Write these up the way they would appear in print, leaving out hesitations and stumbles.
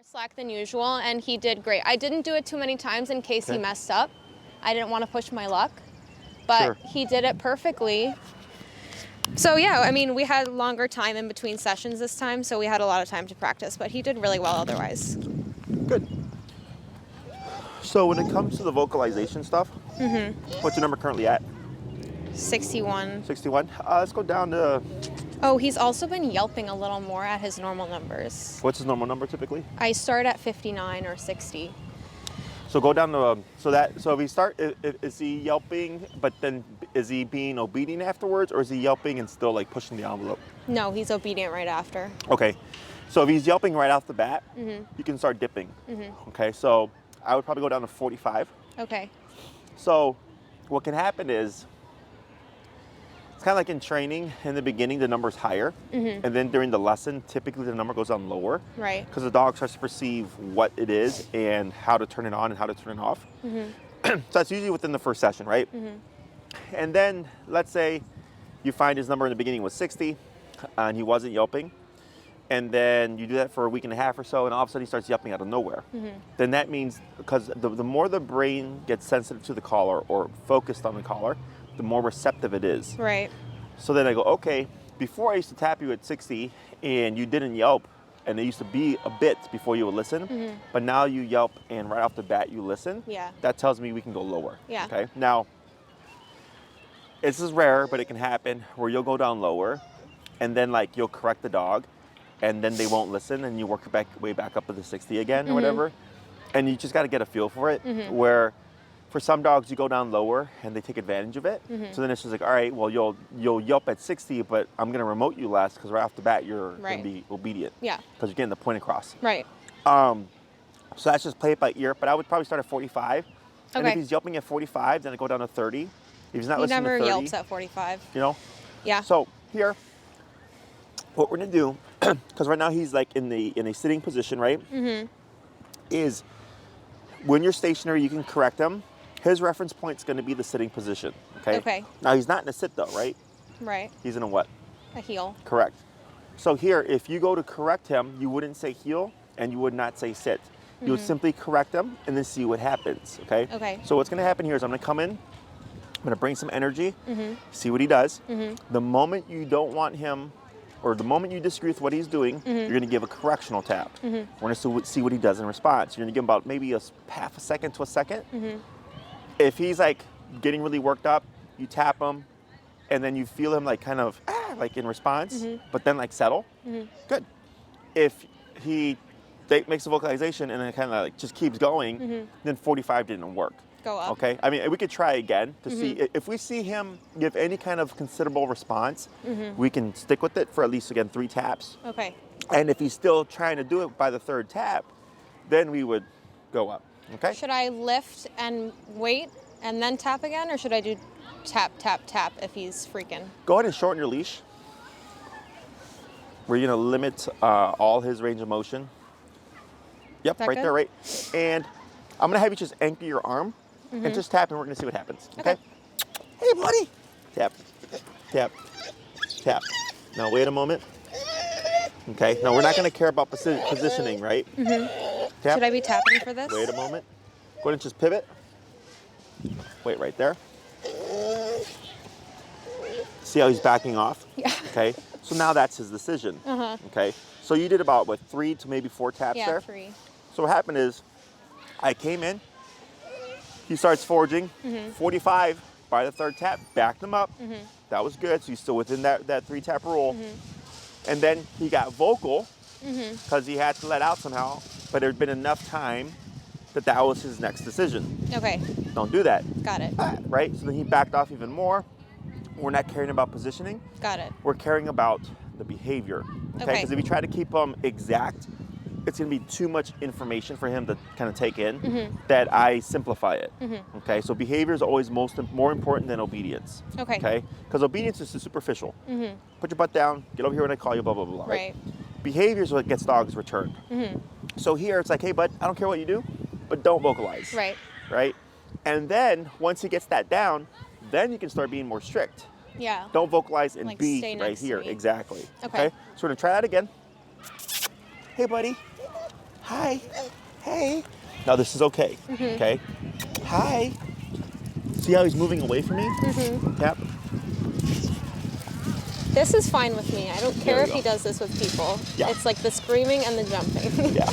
Slack than usual, and he did great. I didn't do it too many times in case he messed up. I didn't want to push my luck, but he did it perfectly. So yeah, I mean, we had longer time in between sessions this time, so we had a lot of time to practice, but he did really well otherwise. Good. So when it comes to the vocalization stuff, what's your number currently at? 61. 61? Let's go down to... Oh, he's also been yelping a little more at his normal numbers. What's his normal number typically? I start at 59 or 60. So go down to, so if we start, is he yelping, but then is he being obedient afterwards, or is he yelping and still like pushing the envelope? No, he's obedient right after. Okay. So if he's yelping right off the bat, you can start dipping. Okay, so I would probably go down to 45. Okay. So what can happen is, it's kind of like in training, in the beginning, the number's higher. And then during the lesson, typically the number goes down lower. Right. Because the dog starts to perceive what it is and how to turn it on and how to turn it off. So that's usually within the first session, right? And then let's say you find his number in the beginning was 60 and he wasn't yelping. And then you do that for a week and a half or so, and all of a sudden he starts yelping out of nowhere. Then that means, because the more the brain gets sensitive to the collar or focused on the collar, the more receptive it is. Right. So then I go, okay, before I used to tap you at 60 and you didn't yelp, and it used to be a bit before you would listen, but now you yelp and right off the bat you listen. Yeah. That tells me we can go lower. Yeah. Okay. Now, this is rare, but it can happen where you'll go down lower, and then like you'll correct the dog, and then they won't listen, and you work your way back up to the 60 again or whatever, and you just got to get a feel for it. Where for some dogs you go down lower and they take advantage of it. So then it's just like, all right, well you'll yelp at 60, but I'm gonna remote you less because right off the bat you're gonna be obedient. Yeah. Because you're getting the point across. Right. So that's just play it by ear. But I would probably start at 45. And if he's yelping at 45, then I go down to 30. If he's not listening to 30, he never yelps at 45. You know. Yeah. So here, what we're gonna do, because right now he's like in a sitting position, right? Is when you're stationary, you can correct him. His reference point is going to be the sitting position. Okay. Okay. Now he's not in a sit though, right? Right. He's in a what? A heel. Correct. So here, if you go to correct him, you wouldn't say heel and you would not say sit. You would simply correct him and then see what happens. Okay. Okay. So what's going to happen here is I'm going to come in. I'm going to bring some energy. See what he does. The moment you don't want him, or the moment you disagree with what he's doing, you're going to give a correctional tap. We're going to see what he does in response. You're going to give him about maybe a half a second to a second. If he's like getting really worked up, you tap him, and then you feel him like kind of like in response, but then like settle. Good. If he makes a vocalization and then kind of like just keeps going, then 45 didn't work. Go up. Okay. I mean, we could try again to see if we see him give any kind of considerable response, we can stick with it for at least again 3 taps. Okay. And if he's still trying to do it by the 3rd tap, then we would go up. Okay. Should I lift and wait and then tap again, or should I do tap, tap, tap if he's freaking? Go ahead and shorten your leash. We're gonna limit all his range of motion. Yep, right there, right. And I'm gonna have you just anchor your arm and just tap, and we're gonna see what happens. Okay. Hey, buddy. Tap, tap, tap. Now wait a moment. Okay. Now we're not gonna care about positioning, right? Tap. Should I be tapping for this? Wait a moment. Go ahead and just pivot. Wait right there. See how he's backing off? Yeah. Okay. So now that's his decision. Okay. So you did about, what, 3 to maybe 4 taps there? Yeah, 3. So what happened is, I came in, he starts foraging, 45, by the 3rd tap, backed him up. That was good, so he's still within that 3-tap rule. And then he got vocal, because he had to let out somehow, but there'd been enough time that was his next decision. Okay. Don't do that. Got it. Right? So then he backed off even more. We're not caring about positioning. Got it. We're caring about the behavior. Okay? Because if you try to keep him exact, it's going to be too much information for him to kind of take in, that I simplify it. Okay? So behavior is always more important than obedience. Okay. Okay? Because obedience is superficial. Put your butt down, get over here when I call you, blah, blah, blah. Right? Behavior is what gets dogs returned. So here it's like, hey, bud, I don't care what you do, but don't vocalize. Right. Right? And then once he gets that down, then you can start being more strict. Yeah. Don't vocalize and Like be stay right next to here. me. Exactly. Okay. So we're gonna try that again. Hey, buddy. Hi. Hey. Now this is okay. Okay. Hi. See how he's moving away from me? Yep. This is fine with me. I don't care if go. he does this with people. Yeah. It's like the screaming and the jumping. Yeah.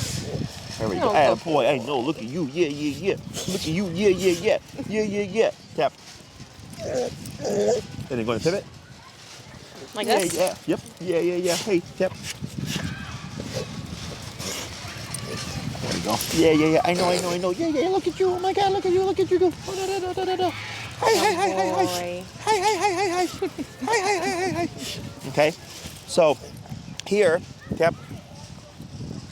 There we go. Oh, Hey, good boy, I know. Look at you. Yeah, yeah, yeah. Look at you. Yeah, yeah, yeah. Yeah, yeah, yeah. Tap. And then go to pivot. Like Yeah, this? yeah. Yep. Yeah, yeah, yeah. Hey, tap. There we go. Yeah, yeah, yeah. I know, I know, I know. Yeah, yeah. Look at you. Oh my God. Look at you. Look at you. Go. Oh, da, da, da, da, da. Hi, hi, hi, hi, hi. Boy. Hi, hi, hi, hi, hi. Hi, hi, hi, hi, hi. Okay. So here, tap.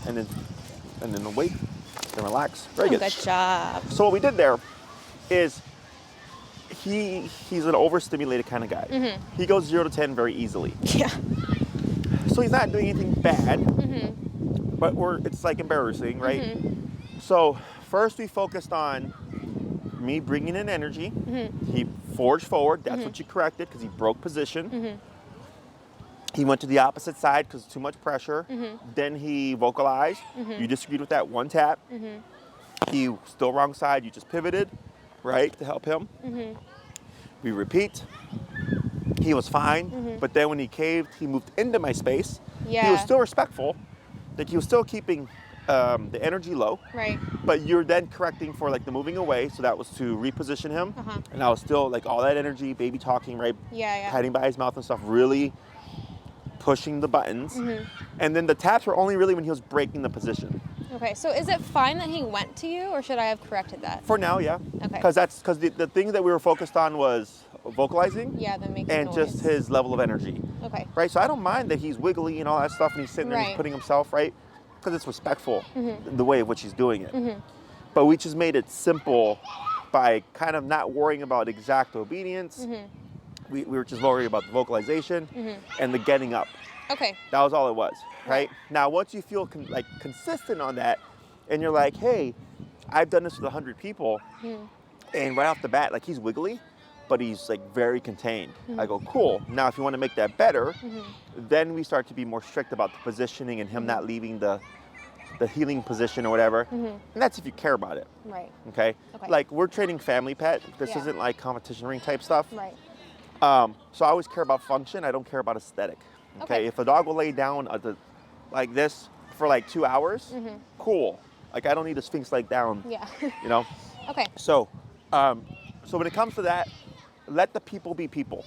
And then wait. Then relax. Very good. Good job. So what we did there is he's an overstimulated kind of guy. He goes 0 to 10 very easily. Yeah. So he's not doing anything bad, but it's like embarrassing, right? So first we focused on me bringing in energy. He forged forward. That's what you corrected because he broke position. He went to the opposite side because too much pressure. Then he vocalized. You disagreed with that one tap. He still wrong side. You just pivoted, right, to help him. We repeat. He was fine, but then when he caved, he moved into my space. Yeah. He was still respectful. Like he was still keeping the energy low. Right. But you're then correcting for like the moving away, so that was to reposition him. And I was still like all that energy, baby talking, right? Yeah. Hiding by his mouth and stuff, really pushing the buttons. And then the taps were only really when he was breaking the position. Okay, so is it fine that he went to you, or should I have corrected that? For now, yeah. Okay. Because the thing that we were focused on was vocalizing. Yeah, then making and noise. just his level of energy. Okay. Right. So I don't mind that he's wiggly and all that stuff, and he's sitting there and he's putting himself right, because it's respectful the way in which he's doing it. But we just made it simple by kind of not worrying about exact obedience. We were just worried about the vocalization and the getting up. Okay. That was all it was, right? Now, once you feel consistent on that, and you're like, hey, I've done this with 100 people, and right off the bat, like he's wiggly, but he's like very contained. I go, cool. Now, if you want to make that better, then we start to be more strict about the positioning and him not leaving the healing position or whatever. And that's if you care about it. Right. Okay? Like we're training family pet. This isn't like competition ring type stuff. Right. So I always care about function. I don't care about aesthetic. Okay. If a dog will lay down like this for like 2 hours, cool. Like I don't need a Sphinx leg down. Yeah. You know? Okay. So, so when it comes to that, let the people be people.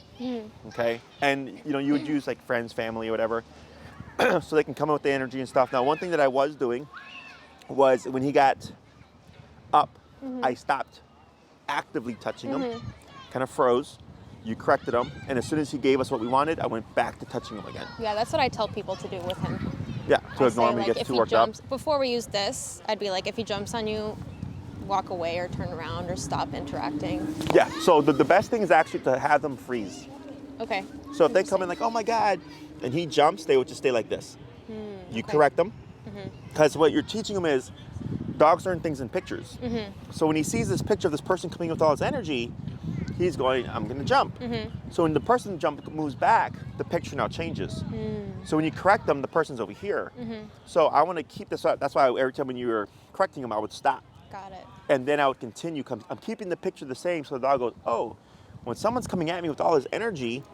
Okay. And you would use like friends, family, or whatever, so they can come up with the energy and stuff. Now, one thing that I was doing was when he got up, I stopped actively touching him, kind of froze. You corrected him, and as soon as he gave us what we wanted, I went back to touching him again. Yeah, that's what I tell people to do with him. Yeah, to I ignore say, him, he like, gets if too he worked jumps, up. Before we use this, I'd be like, if he jumps on you, walk away or turn around or stop interacting. Yeah, so the best thing is actually to have them freeze. Okay. So if they come in like, oh my God, and he jumps, they would just stay like this. You correct them, because what you're teaching them is dogs learn things in pictures. So when he sees this picture of this person coming with all his energy, he's going, I'm going to jump. So when the person moves back, the picture now changes. So when you correct them, the person's over here. So I want to keep this up. That's why every time when you were correcting him, I would stop. Got it. And then I would continue. I'm keeping the picture the same, so the dog goes, oh, when someone's coming at me with all his energy,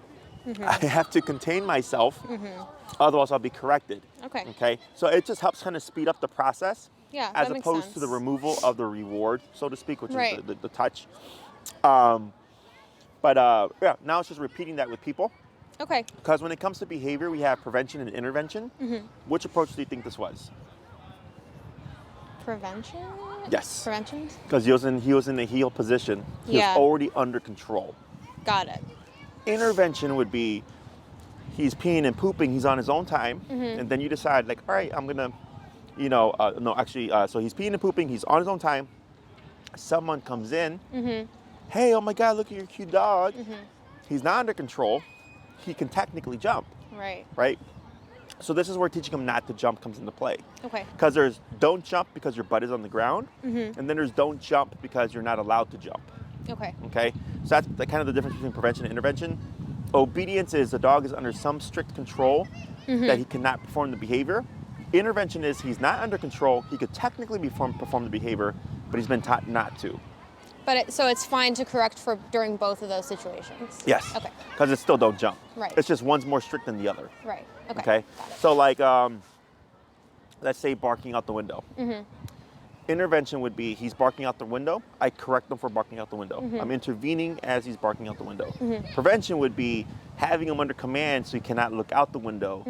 I have to contain myself, otherwise I'll be corrected. Okay. Okay. So it just helps kind of speed up the process, Yeah, as that makes opposed sense. to the removal of the reward, so to speak, which Right. is the touch. But yeah, now it's just repeating that with people. Okay. Because when it comes to behavior, we have prevention and intervention. Which approach do you think this was? Prevention? Yes. Prevention? Because he was in the heel position. He Yeah. was already under control. Got it. Intervention would be he's peeing and pooping, he's on his own time, and then you decide like, all right, I'm gonna, so he's peeing and pooping, he's on his own time. Someone comes in, hey, oh my God, look at your cute dog. He's not under control. He can technically jump, Right. right? So this is where teaching him not to jump comes into play. Okay. Because there's don't jump because your butt is on the ground, and then there's don't jump because you're not allowed to jump. Okay. Okay, so that's kind of the difference between prevention and intervention. Obedience is the dog is under some strict control that he cannot perform the behavior. Intervention is he's not under control. He could technically perform the behavior, but he's been taught not to. But so it's fine to correct for during both of those situations? Yes. Okay. Because it's still don't jump. Right. It's just one's more strict than the other. Right. Okay. Okay. So like, let's say barking out the window. Intervention would be he's barking out the window. I correct him for barking out the window. I'm intervening as he's barking out the window. Prevention would be having him under command so he cannot look out the window.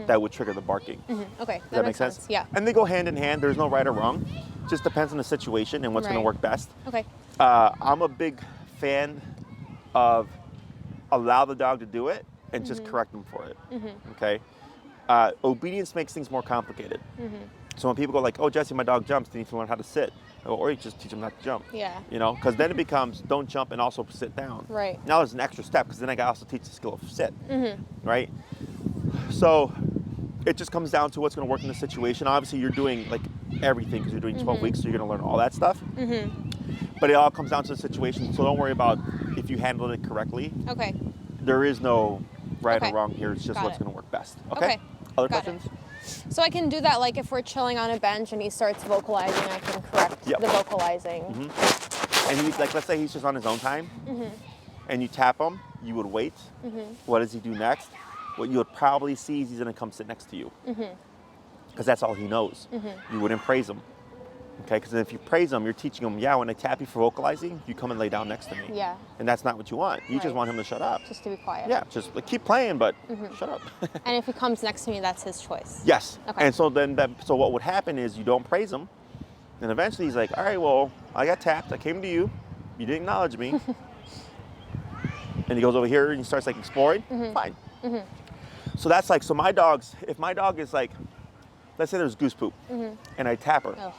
That would trigger the barking. Okay. Does that make sense? Yeah. And they go hand in hand. There's no right or wrong. Just depends on the situation and what's going to work best. Okay. I'm a big fan of allow the dog to do it and just correct them for it. Okay. Obedience makes things more complicated. So when people go like, oh, Jesse, my dog jumps, they need to learn how to sit. Or you just teach them not to jump. Yeah. You know, because then it becomes don't jump and also sit down. Right. Now there's an extra step because then I got to also teach the skill of sit. Right. So it just comes down to what's going to work in the situation. Obviously, you're doing like everything because you're doing 12 weeks, so you're going to learn all that stuff. But it all comes down to the situation. So don't worry about if you handled it correctly. Okay. There is no right or wrong here. It's just what's going to work best. Okay. Other questions? So I can do that like if we're chilling on a bench and he starts vocalizing, I can correct the vocalizing. And he, like, let's say he's just on his own time, and you tap him, you would wait. What does he do next? What you would probably see is he's going to come sit next to you. Because that's all he knows. You wouldn't praise him. Okay, because if you praise him, you're teaching him, yeah, when I tap you for vocalizing, you come and lay down next to me. Yeah. And that's not what you want. You just want him to shut up. Just to be quiet. Yeah, just like, keep playing, but shut up. And if he comes next to me, that's his choice. Yes. Okay. And so then, so what would happen is you don't praise him, and eventually he's like, all right, well, I got tapped. I came to you. You didn't acknowledge me. And he goes over here and he starts like exploring. Fine. So that's like, so my dogs, if my dog is like, let's say there's goose poop, and I tap her.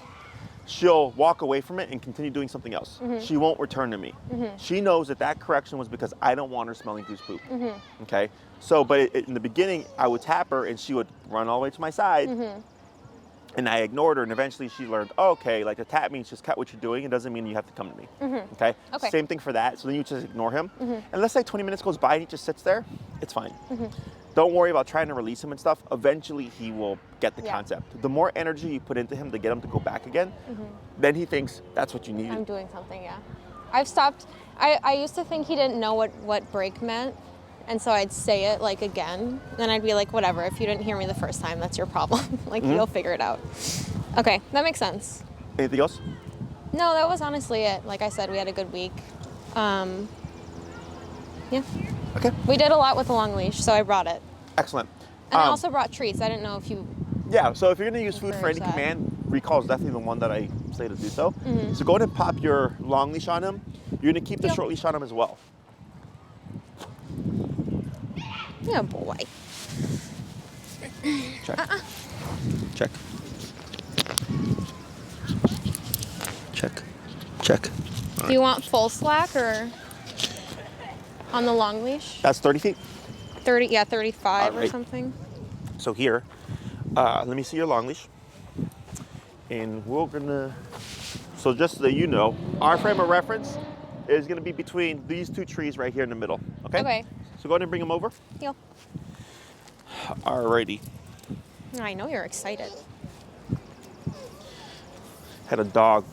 She'll walk away from it and continue doing something else. She won't return to me. She knows that that correction was because I don't want her smelling goose poop. Okay? So, but in the beginning, I would tap her and she would run all the way to my side. And I ignored her, and eventually she learned, oh, okay, like a tap means just cut what you're doing. It doesn't mean you have to come to me. Okay? Same thing for that. So then you just ignore him. And let's say 20 minutes goes by and he just sits there. It's fine. Don't worry about trying to release him and stuff. Eventually, he will get the concept. The more energy you put into him to get him to go back again, then he thinks that's what you need. I'm doing something, yeah. I've stopped. I used to think he didn't know what break meant, and so I'd say it like again. Then I'd be like, whatever, if you didn't hear me the first time, that's your problem. Like, you'll figure it out. Okay, that makes sense. Anything else? No, that was honestly it. Like I said, we had a good week. Yeah. Okay. We did a lot with the long leash, so I brought it. Excellent. And I also brought treats. I didn't know if you... Yeah, so if you're going to use food for any command, recall is definitely the one that I say to do so. So go ahead and pop your long leash on him. You're going to keep the short leash on him as well. Yeah, boy. Check. Check. Check. Check. Do you want full slack or on the long leash? That's 30 feet. 30, yeah, 35 All right. or something. So here, let me see your long leash. And we're gonna, so just so that you know, our frame of reference is gonna be between these two trees right here in the middle, okay? Okay. So go ahead and bring them over. Yeah. Alrighty. I know you're excited. Had a dog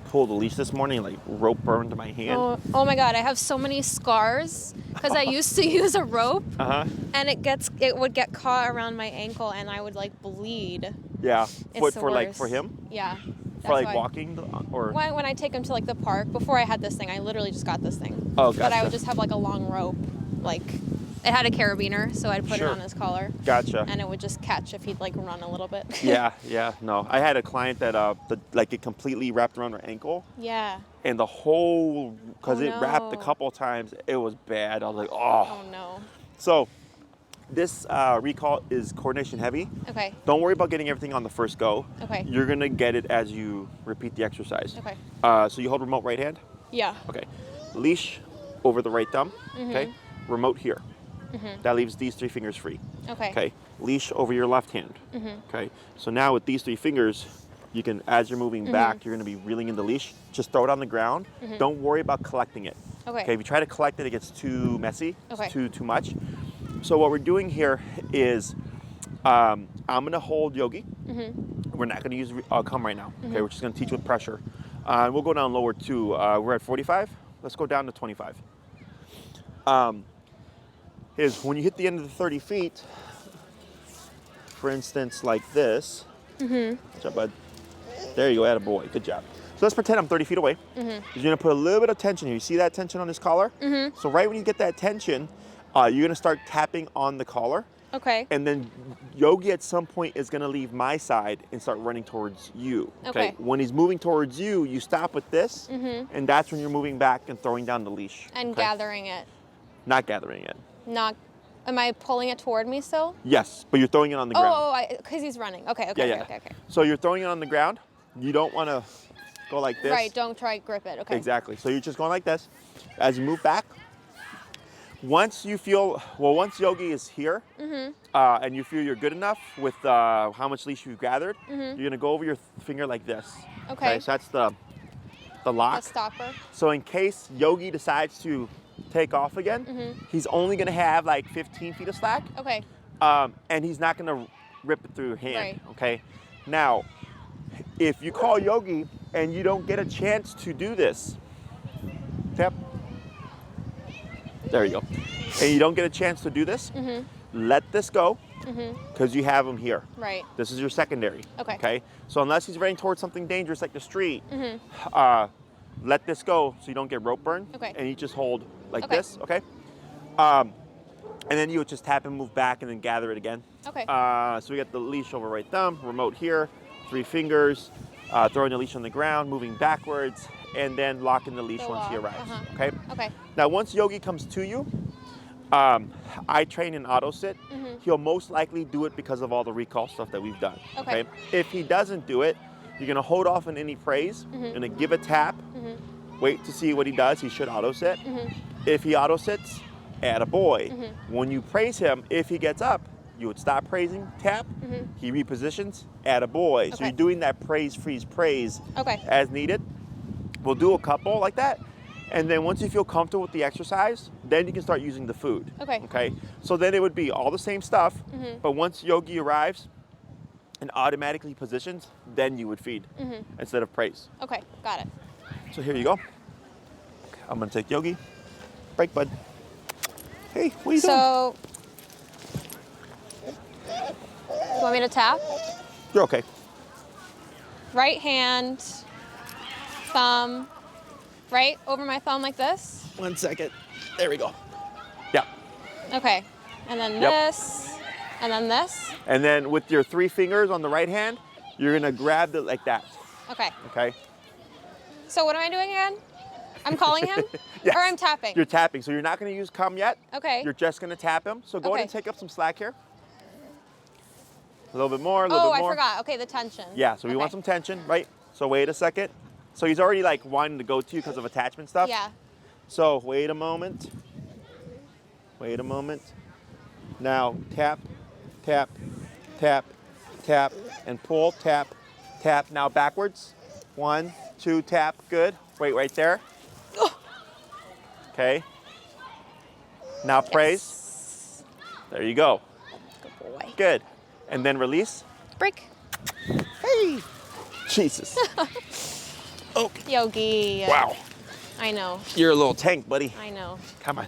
pull the leash this morning, like rope burned to my hand. Oh my God, I have so many scars because I used to use a rope and it would get caught around my ankle and I would like bleed. Yeah. It's For like for him? Yeah. For like walking or? When I take him to like the park, before I had this thing, I literally just got this thing. Oh, gotcha. But I would just have like a long rope, like it had a carabiner, so I'd put it on his collar. Gotcha. And it would just catch if he'd like run a little bit. Yeah, no. I had a client that like it completely wrapped around her ankle. Yeah. And the whole, because it wrapped a no. couple of times, it was bad. I was like, oh. Oh no. So this recall is coordination heavy. Okay. Don't worry about getting everything on the first go. Okay. You're gonna get it as you repeat the exercise. Okay. So you hold remote right hand. Yeah. Okay. Leash over the right thumb. Okay. Remote here. That leaves these 3 fingers free. Okay. Okay. Leash over your left hand. Okay. So now with these 3 fingers, you can, as you're moving back, you're going to be reeling in the leash. Just throw it on the ground. Don't worry about collecting it. Okay. Okay. If you try to collect it, it gets too messy. Okay. It's too much. So what we're doing here is I'm gonna hold Yogi. We're not gonna use come right now. Okay, we're just gonna teach with pressure. We'll go down lower too. We're at 45. Let's go down to 25. Is when you hit the end of the 30 feet, for instance, like this. Good job, bud. There you go, attaboy. Good job. So let's pretend I'm 30 feet away. You're gonna put a little bit of tension here. You see that tension on his collar? So right when you get that tension, you're gonna start tapping on the collar. Okay. And then Yogi at some point is gonna leave my side and start running towards you. Okay. When he's moving towards you, you stop with this, and that's when you're moving back and throwing down the leash. And gathering it. Not gathering it. Not. Am I pulling it toward me still? Yes, but you're throwing it on the ground. Oh, because he's running. Okay. Okay. So you're throwing it on the ground. You don't want to go like this. Right. Don't try grip it. Okay. Exactly. So you're just going like this. As you move back, once Yogi is here, and you feel you're good enough with how much leash you've gathered, you're gonna go over your finger like this. Okay. So that's the lock. The stopper. So in case Yogi decides to take off again, he's only gonna have like 15 feet of slack. Okay. And he's not gonna rip it through your hand. Right. Okay. Now, if you call Yogi and you don't get a chance to do this, tap. There you go. And you don't get a chance to do this, let this go, because you have him here. Right. This is your secondary. Okay. Okay. So unless he's running towards something dangerous like the street, let this go so you don't get rope burn. Okay. And you just hold like Okay. this. Okay. And then you would just tap and move back and then gather it again. Okay. So we got the leash over right thumb, remote here, 3 fingers, throwing the leash on the ground, moving backwards, and then locking the leash The once he lock, arrives. uh-huh. Okay. Okay. Now once Yogi comes to you, I train in auto sit. He'll most likely do it because of all the recall stuff that we've done. Okay. If he doesn't do it, you're gonna hold off on any praise, gonna give a tap, wait to see what he does. He should auto sit. If he auto sits, attaboy. When you praise him, if he gets up, you would stop praising, tap, he repositions, attaboy. So Okay. you're doing that praise, freeze, praise Okay. as needed. We'll do a couple like that. And then once you feel comfortable with the exercise, then you can start using the food. Okay. Okay. So then it would be all the same stuff, but once Yogi arrives and automatically positions, then you would feed instead of praise. Okay. Got it. So here you go. I'm gonna take Yogi. Break, bud. Hey, what are you doing? So, you want me to tap? You're okay. Right hand, thumb, right over my thumb like this. 1 second. There we go. Yeah. Okay. And then Yep. this, and then this. And then with your 3 fingers on the right hand, you're gonna grab it like that. Okay. Okay. So what am I doing again? I'm calling him? Yes. Or I'm tapping? You're tapping. So you're not gonna use come yet. Okay. You're just gonna tap him. So go ahead and Okay. take up some slack here. A little bit more, a little Oh, bit I more. forgot. Okay, the tension. Yeah, so we want Okay. some tension, right? So wait a second. So he's already like wanting to go to you because of attachment stuff. Yeah. So wait a moment. Wait a moment. Now tap, tap, tap, tap, and pull, tap, tap. Now backwards. 1, 2, tap. Good. Wait right there. Okay. Now praise. There you go. Good boy. Good. And then release. Break. Hey. Jesus. Oh. Yogi. Wow. I know. You're a little tank, buddy. I know. Come on.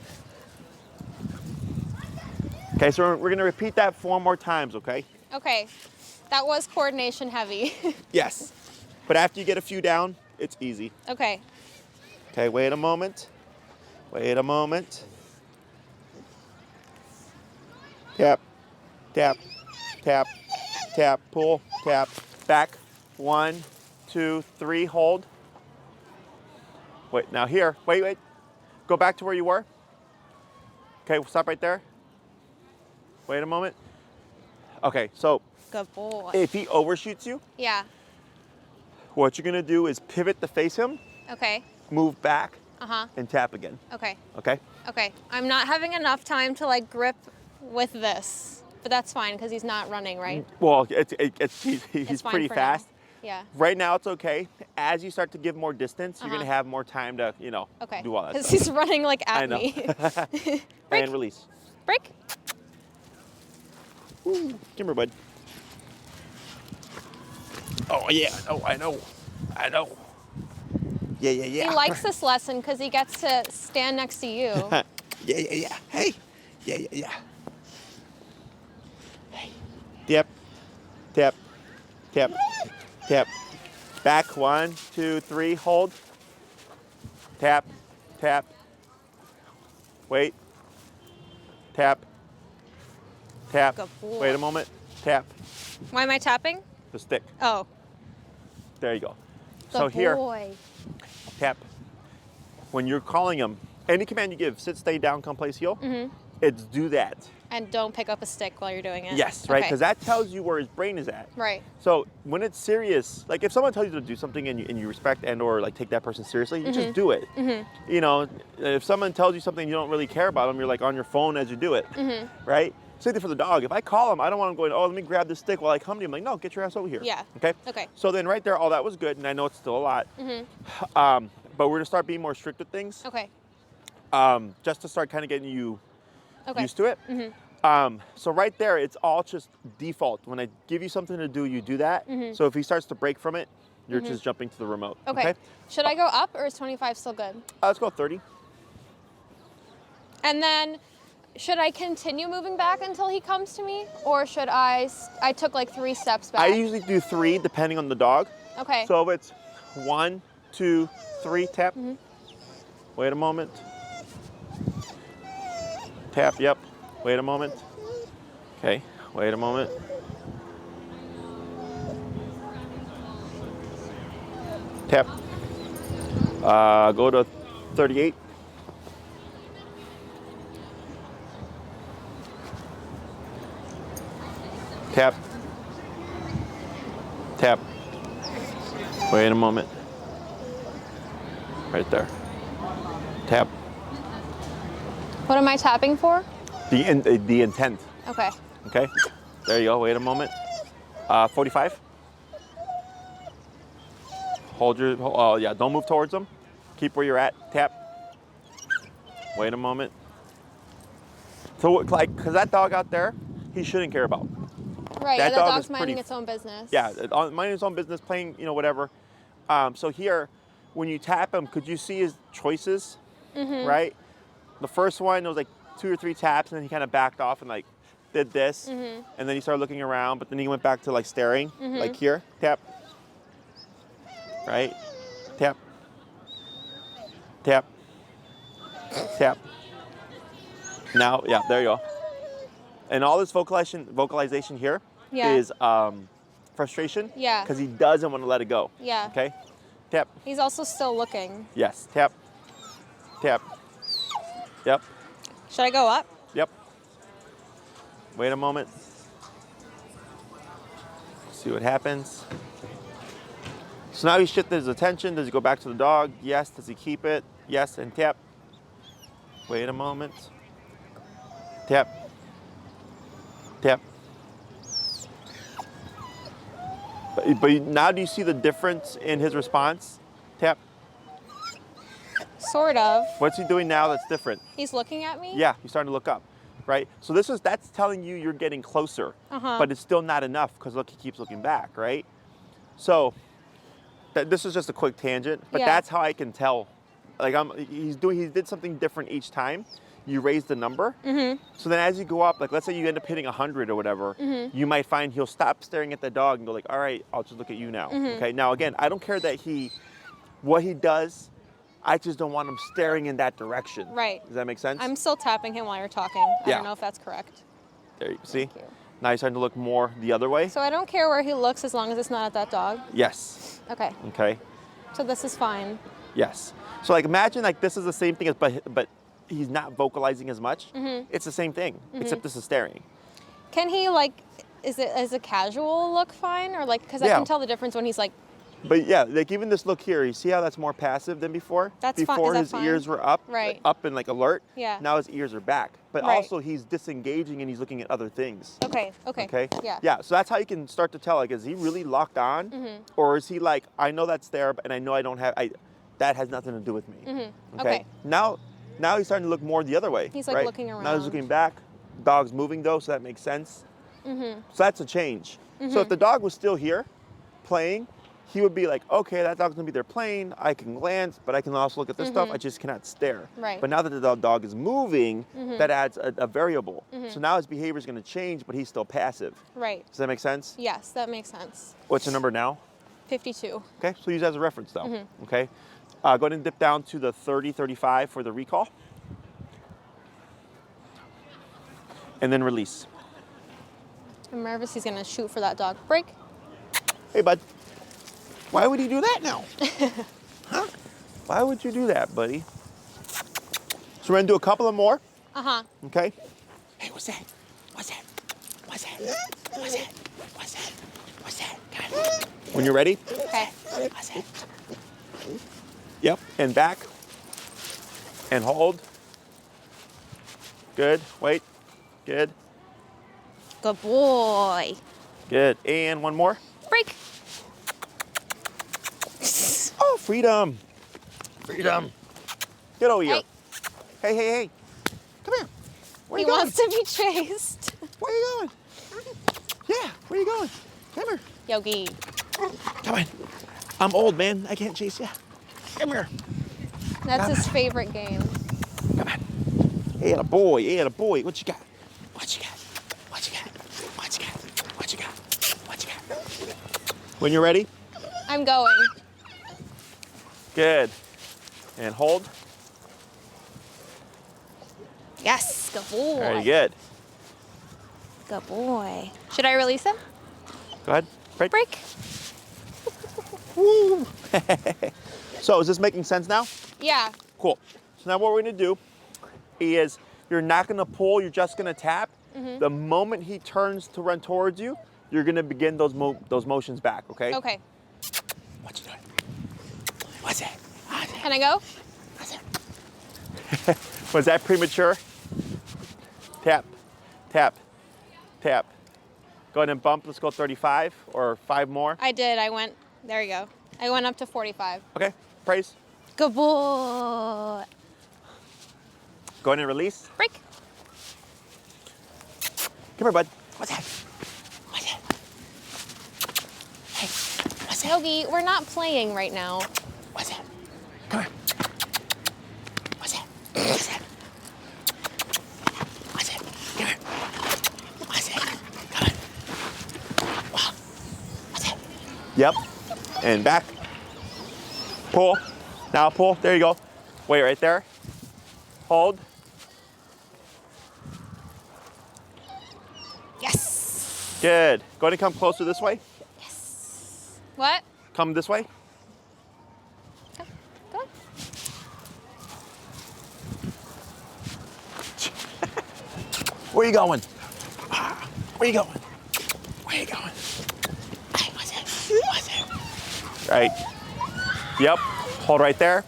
Okay, so we're gonna repeat that 4 more times, okay? Okay. That was coordination heavy. Yes. But after you get a few down, it's easy. Okay. Okay, wait a moment. Wait a moment. Tap, tap, tap, tap, pull, tap, back. 1, 2, 3, hold. Wait, now here, wait. Go back to where you were. Okay, stop right there. Wait a moment. Okay, so Good boy. if he overshoots you, Yeah. what you're gonna do is pivot to face him, Okay. move back, Uh-huh. and tap again, Okay. okay? Okay. I'm not having enough time to like grip with this, but that's fine because he's not running, right? Well, he's It's fine pretty for fast. now. Yeah. Right now it's okay. As you start to give more distance, you're gonna have more time to, Okay. do all that Because stuff. he's running like I at know. me. And release. Break. Ooh, come here, bud. Oh, yeah. Oh, I know. I know. Yeah, yeah, yeah. He likes this lesson because he gets to stand next to you. Yeah, yeah, yeah. Hey. Yeah, yeah, yeah. Hey. Tap, tap, tap, tap. Back, 1, 2, 3, hold. Tap, tap. Wait. Tap, tap. Good boy. Wait a moment. Tap. Why am I tapping? The stick. Oh. There you go. Good So here, boy. tap. When you're calling him, any command you give, sit, stay, down, come, place, heel, it's do that. And don't pick up a stick while you're doing it. Yes, right? Okay. Because that tells you where his brain is at. Right. So when it's serious, like if someone tells you to do something and you respect and or like take that person seriously, you just do it. You know, if someone tells you something you don't really care about them, you're like on your phone as you do it, right? Same thing for the dog. If I call him, I don't want him going, oh, let me grab this stick while I come to him. Like, no, get your ass over here. Yeah. Okay? Okay. So then right there, all that was good, and I know it's still a lot. But we're gonna start being more strict with things. Okay. Just to start kind of getting you Okay. used to it. So right there, it's all just default. When I give you something to do, you do that. So if he starts to break from it, you're just jumping to the remote. Okay. Should I go up or is 25 still good? Let's go 30. And then should I continue moving back until he comes to me? Or should I took like 3 steps back. I usually do 3 depending on the dog. Okay. So if it's 1, 2, 3, tap. Wait a moment. Tap, yep. Wait a moment. Okay, wait a moment. Tap. Go to 38. Tap. Tap. Wait a moment. Right there. Tap. What am I tapping for? The intent. Okay. Okay. There you go. Wait a moment. 45. Hold your. Oh yeah. Don't move towards them. Keep where you're at. Tap. Wait a moment. So like, cause that dog out there, he shouldn't care about. Right. That Yeah, dog that dog's is minding pretty- its own business. Yeah, minding his own business, playing, whatever. So here, when you tap him, could you see his choices? Right. The first one, it was like 2 or 3 taps, and then he kind of backed off and like did this, and then he started looking around, but then he went back to like staring, like here, tap. Right. Tap. Tap. Tap. Now, yeah, there you go. And all this vocalization here is frustration. Yeah. Because he doesn't want to let it go. Yeah. Okay. Tap. He's also still looking. Yes. Tap. Tap. Yep. Should I go up? Yep. Wait a moment. See what happens. So now he shifted his attention. Does he go back to the dog? Yes. Does he keep it? Yes. And tap. Wait a moment. Tap. Tap. But now do you see the difference in his response? Tap. Sort of. What's he doing now that's different? He's looking at me? Yeah, he's starting to look up, right? So that's telling you you're getting closer, but it's still not enough because look, he keeps looking back, right? So this is just a quick tangent, but that's how I can tell. Like he did something different each time. You raise the number. So then as you go up, like let's say you end up hitting 100 or whatever, you might find he'll stop staring at the dog and go like, all right, I'll just look at you now. Okay, now again, I don't care that what he does, I just don't want him staring in that direction. Right. Does that make sense? I'm still tapping him while you're talking. I don't know if that's correct. There you see? Thank you. Now he's starting to look more the other way. So I don't care where he looks as long as it's not at that dog? Yes. Okay. Okay. So this is fine. Yes. So like imagine like this is the same thing as but he's not vocalizing as much. It's the same thing, except this is staring. Can he is a casual look fine? Or because I can tell the difference when he's like, But yeah, like even this look here, you see how that's more passive than before? That's fine. Before Is that his fine? ears were up, Right. up and like alert. Yeah. Now his ears are back. But Right. also he's disengaging and he's looking at other things. okay. Okay. Yeah. Yeah. So that's how you can start to tell. Like, is he really locked on, or is he like, I know that's there, and I know I don't have. That has nothing to do with me. Okay. Now he's starting to look more the other way. He's, like, right? looking Now he's around. looking back. Dog's moving though, so that makes sense. So that's a change. So if the dog was still here playing, he would be like, okay, that dog's gonna be there playing. I can glance, but I can also look at this stuff. I just cannot stare. Right. But now that the dog is moving, that adds a variable. So now his behavior is gonna change, but he's still passive. Right. Does that make sense? Yes, that makes sense. What's your number now? 52. Okay, so use that as a reference though. Okay, go ahead and dip down to the 30, 35 for the recall. And then release. I'm nervous he's gonna shoot for that dog. Break. Hey, bud. Why would he do that now? Huh? Why would you do that, buddy? So we're gonna do a couple of more. Okay. Hey, what's that? What's that? What's that? What's that? What's that? What's that? Come on. When you're ready. Okay. What's that? Yep. And back. And hold. Good. Wait. Good. Good boy. Good. And one more. Break. Oh, freedom. Freedom. Get over here. Hey, hey, hey. Come here. Where He you going? wants to be chased. Where you going? Yeah, where you going? Come here. Yogi. Come on. I'm old, man. I can't chase you. Come here. That's his favorite game. Come on. Hey, a boy. Hey, a boy. What you got? What you got? What you got? What you got? What you got? What you got? When you're ready. I'm going. Good. And hold. Yes, good boy. Very good. Good boy. Should I release him? Go ahead. Break. Break. Woo. So is this making sense now? Yeah. Cool. So now what we're gonna do is you're not gonna pull, you're just gonna tap. The moment he turns to run towards you, you're gonna begin those motions back, okay? Okay. What you doing? What's that? Can I go? Was that premature? Tap, tap, tap. Go ahead and bump. Let's go 35 or 5 more. I did. I went. There you go. I went up to 45. Okay, praise. Good boy. Go ahead and release. Break. Come here, bud. What's that? What's that? Hey, what's that? Yogi, we're not playing right now. What's that? Come here. What's that? What's that? What's that? Come here. What's that? Come on. Wow. What's that? Yep. And back. Pull. Now pull. There you go. Wait right there. Hold. Yes. Good. Go ahead and come closer this way. Yes. What? Come this way. Okay. Go. Where you going? Where you going? Where you going? Hey, what's that? What's that? Right. Yep. Hold right there.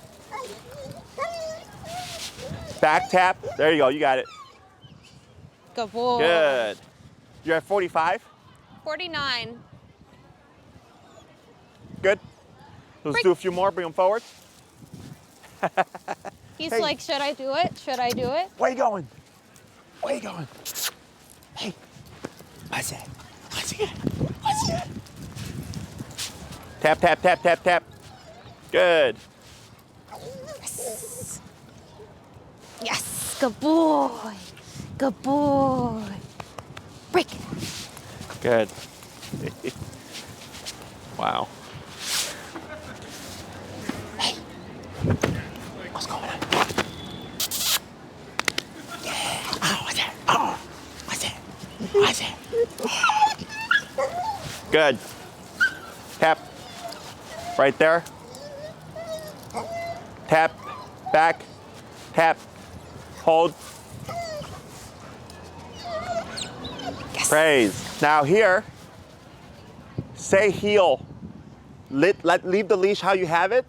Back tap. There you go. You got it. Good boy. Good. You're at 45. 49. Good. Let's do a few more. Bring them forward. He's Hey. like, should I do it? Should I do it? Where you going? Where you going? Hey. What's that? What's that? What's that? Tap, tap, tap, tap, tap. Good. Yes. Yes. Good boy. Good boy. Break. Good. Wow. Hey. What's going on? Yeah. Oh, what's that? Oh, what's that? What's that? Good. Tap. Right there. Tap. Back. Tap. Hold. Yes. Praise. Now here, say heel. Leave the leash how you have it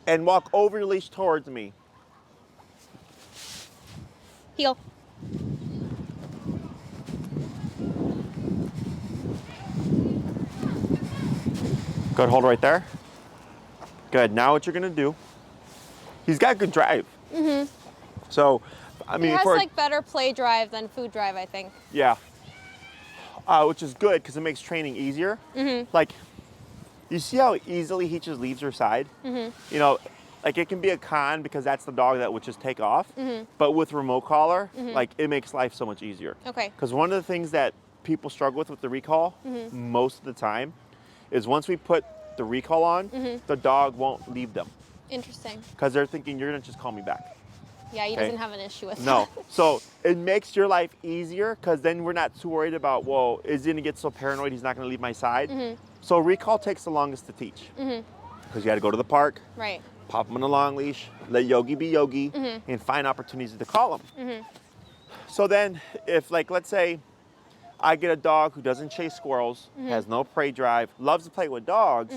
and walk over your leash towards me. Heel. Good, hold right there. Good, now what you're gonna do, he's got good drive. So, I mean, He has like better play drive than food drive, I think. yeah. which is good because it makes training easier. Like, you see how easily he just leaves her side? You know, like it can be a con because that's the dog that would just take off. But with remote collar, like it makes life so much easier. Okay. Because one of the things that people struggle with the recall most of the time is once we put the recall on, the dog won't leave them. Interesting. Because they're thinking, you're going to just call me back. Yeah, he doesn't have an issue with No. that. So it makes your life easier because then we're not too worried about, well, is he going to get so paranoid he's not going to leave my side? So recall takes the longest to teach. Because you got to go to the park, Right. pop him on a long leash, let Yogi be Yogi, and find opportunities to call him. So then if, like, let's say I get a dog who doesn't chase squirrels, has no prey drive, loves to play with dogs,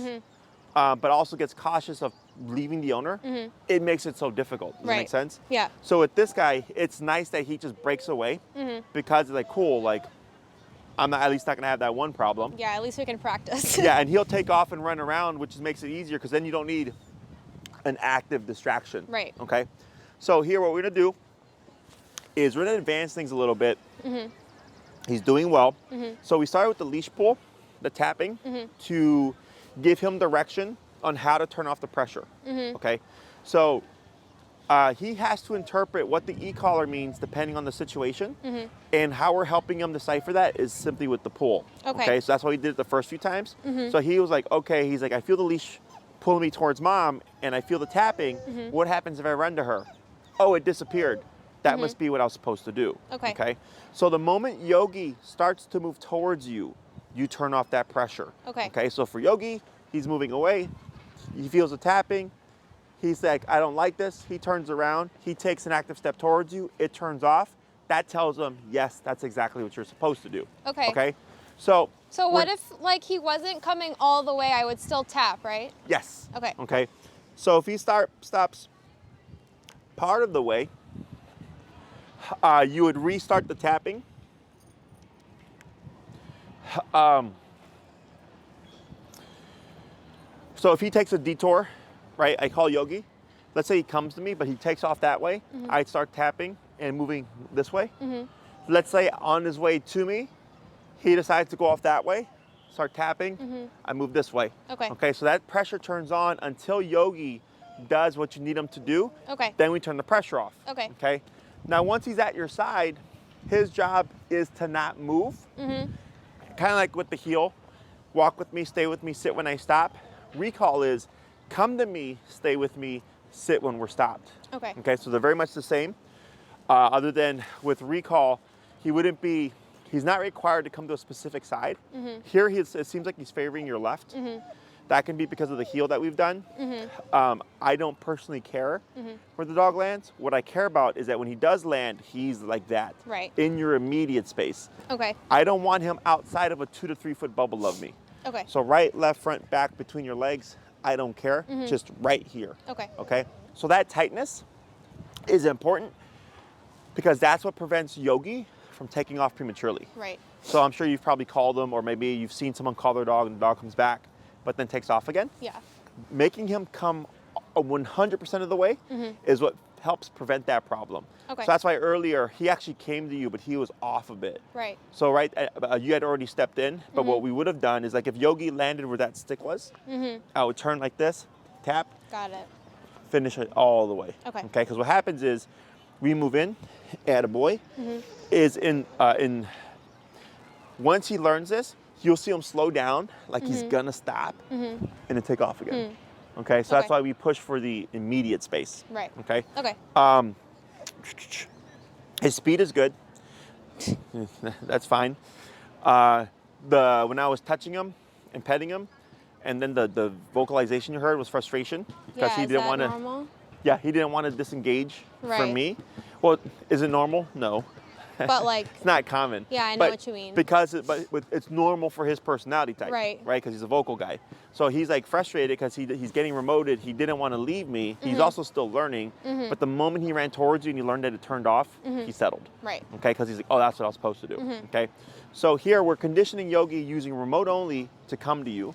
but also gets cautious of leaving the owner, it makes it so difficult. Does that make sense? Yeah. So with this guy, it's nice that he just breaks away because it's like, cool, like, I'm not, at least not gonna have that one problem. Yeah, at least we can practice. Yeah, and he'll take off and run around, which makes it easier because then you don't need an active distraction. Right. Okay. So here, what we're gonna do is we're gonna advance things a little bit. He's doing well. So we started with the leash pull, the tapping, to give him direction on how to turn off the pressure. Okay. So he has to interpret what the e-collar means depending on the situation, and how we're helping him decipher that is simply with the pull. Okay. So that's why he did it the first few times. So he was like, okay, he's like, I feel the leash pulling me towards mom, and I feel the tapping. What happens if I run to her? Oh, it disappeared. That must be what I was supposed to do. Okay. Okay. So the moment Yogi starts to move towards you, you turn off that pressure. Okay. Okay. So for Yogi, he's moving away. He feels the tapping. He's like, I don't like this. He turns around. He takes an active step towards you. It turns off. That tells him, yes, that's exactly what you're supposed to do. Okay. Okay. So what if, like, he wasn't coming all the way? I would still tap, right? yes. Okay. Okay. So if he stops part of the way, you would restart the tapping. So if he takes a detour, right, I call Yogi. Let's say he comes to me, but he takes off that way. I start tapping and moving this way. Let's say on his way to me, he decides to go off that way, start tapping, I move this way. Okay. Okay, so that pressure turns on until Yogi does what you need him to do. Okay. Then we turn the pressure off. Okay. Okay. Now, once he's at your side, his job is to not move. Kind of like with the heel, walk with me, stay with me, sit when I stop. Recall is come to me, stay with me, sit when we're stopped. Okay. Okay, so they're very much the same. Other than with recall, he's not required to come to a specific side. Here, it seems like he's favoring your left. That can be because of the heel that we've done. I don't personally care where the dog lands. What I care about is that when he does land, he's like that. Right. In your immediate space. Okay. I don't want him outside of a 2 to 3 foot bubble of me. Okay. So right, left, front, back, between your legs, I don't care. Just right here. Okay. Okay. So that tightness is important because that's what prevents Yogi from taking off prematurely. Right. So I'm sure you've probably called him, or maybe you've seen someone call their dog and the dog comes back, but then takes off again. Yeah. Making him come 100% of the way is what helps prevent that problem. Okay. So that's why earlier he actually came to you, but he was off a bit. Right. So you had already stepped in, but what we would have done is like if Yogi landed where that stick was, I would turn like this, tap, Got it. finish it all the way. Okay. Okay, because what happens is we move in, add a boy, is in once he learns this, you'll see him slow down, like he's gonna stop, and then take off again. Okay, so that's Okay. why we push for the immediate space. Right. Okay. Okay. His speed is good. That's fine. When I was touching him and petting him, and then the vocalization you heard was frustration because he didn't want to. Normal? Yeah, he didn't want to disengage from Right. me. Well, is it normal? No. But like, It's not common. Yeah, I know what you mean. Because it's normal for his personality type. Right. Right, because he's a vocal guy. So he's like frustrated because he's getting remoted. He didn't want to leave me. He's also still learning. But the moment he ran towards you and he learned that it turned off, he settled. right. Okay, because he's like, oh, that's what I was supposed to do. Okay. So here we're conditioning Yogi using remote only to come to you.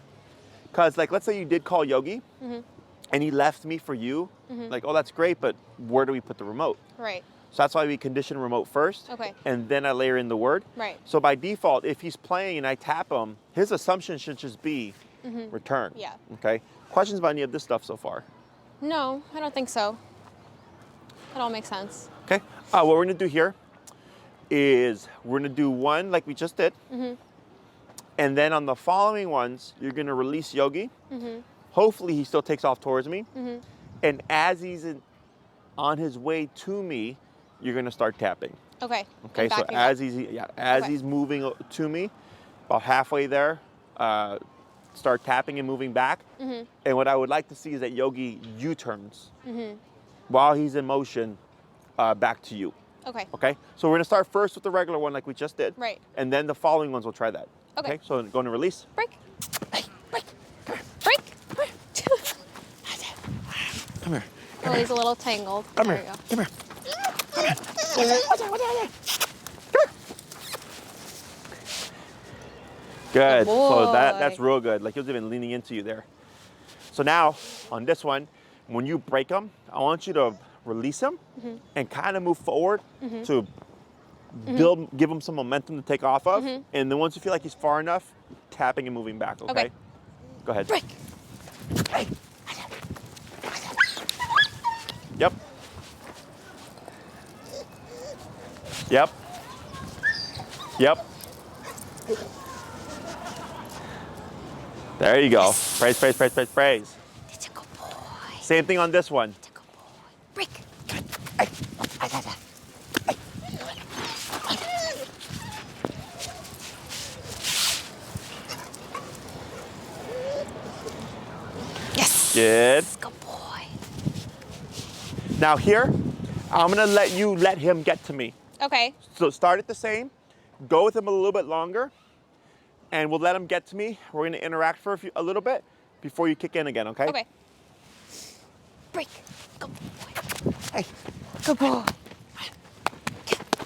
Because like, let's say you did call Yogi and he left me for you. Like, oh, that's great, but where do we put the remote? Right. So that's why we condition remote first. Okay. And then I layer in the word. Right. So by default, if he's playing and I tap him, his assumption should just be return. Yeah. Okay. Questions about any of this stuff so far? No, I don't think so. It all makes sense. Okay. What we're gonna do here is we're gonna do one like we just did. And then on the following ones, you're gonna release Yogi. Hopefully he still takes off towards me. And as he's on his way to me, you're gonna start tapping. Okay. Okay, so as he's moving to me, about halfway there, start tapping and moving back. And what I would like to see is that Yogi U-turns while he's in motion back to you. Okay. Okay, so we're gonna start first with the regular one like we just did. Right. And then the following ones we'll try that. Okay. So going to release. Break. Break. Break. Come here. Oh, he's a little tangled. Come there here. we go. Come here. Good. So that's real good. Like he was even leaning into you there. So now on this one, when you break him, I want you to release him and kind of move forward to give him some momentum to take off of. And then once you feel like he's far enough, tapping and moving back. Okay. Go ahead. Break. Yep. Yep. Yep. There you go. Praise, praise, praise, praise, praise. It's a good boy. Same thing on this one. It's a good boy. Break. Yes. Good. Good boy. Now here, I'm gonna let him get to me. Okay. So start it the same, go with him a little bit longer, and we'll let him get to me. We're gonna interact for a little bit before you kick in again, okay? Okay. Break. Good boy. Hey. Good boy.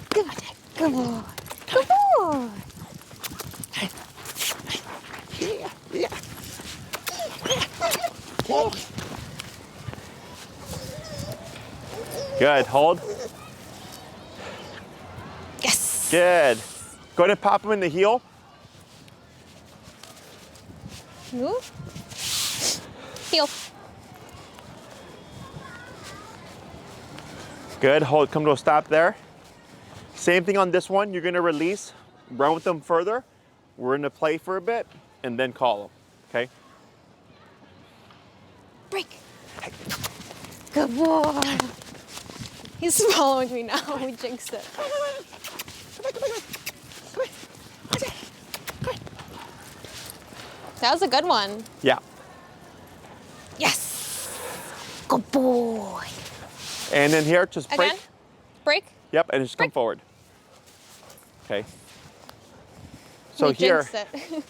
Good boy. Good boy. Good boy. Yeah, yeah. Good, hold. Yes. Good. Go ahead and pop him in the heel. Move. Heel. Good, hold, come to a stop there. Same thing on this one, you're gonna release, run with them further. We're gonna play for a bit and then call them, okay? Break. Good boy. He's following me now. We jinxed it. That was a good one. Yeah. Yes. Good boy. And then here, just break. Again? Break. Yep, and just come Break. forward. Okay. So We here, jinxed it.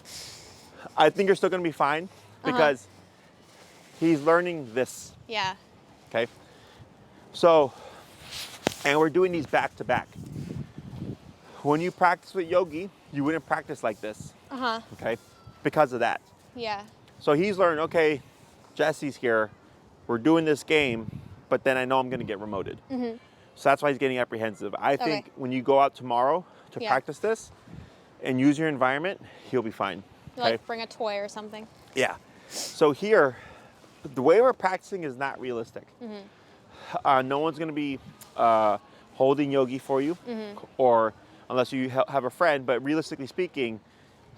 I think you're still gonna be fine because he's learning this, Yeah. okay? So, and we're doing these back to back. When you practice with Yogi, you wouldn't practice like this, okay? Because of that. Yeah. So he's learned, okay, Jesse's here, we're doing this game, but then I know I'm gonna get remoted. So that's why he's getting apprehensive. I think when you go out tomorrow to practice this and use your environment, he'll be fine. Okay? Like bring a toy or something. Yeah. So here, the way we're practicing is not realistic. No one's gonna be holding Yogi for you, or unless you have a friend, but realistically speaking,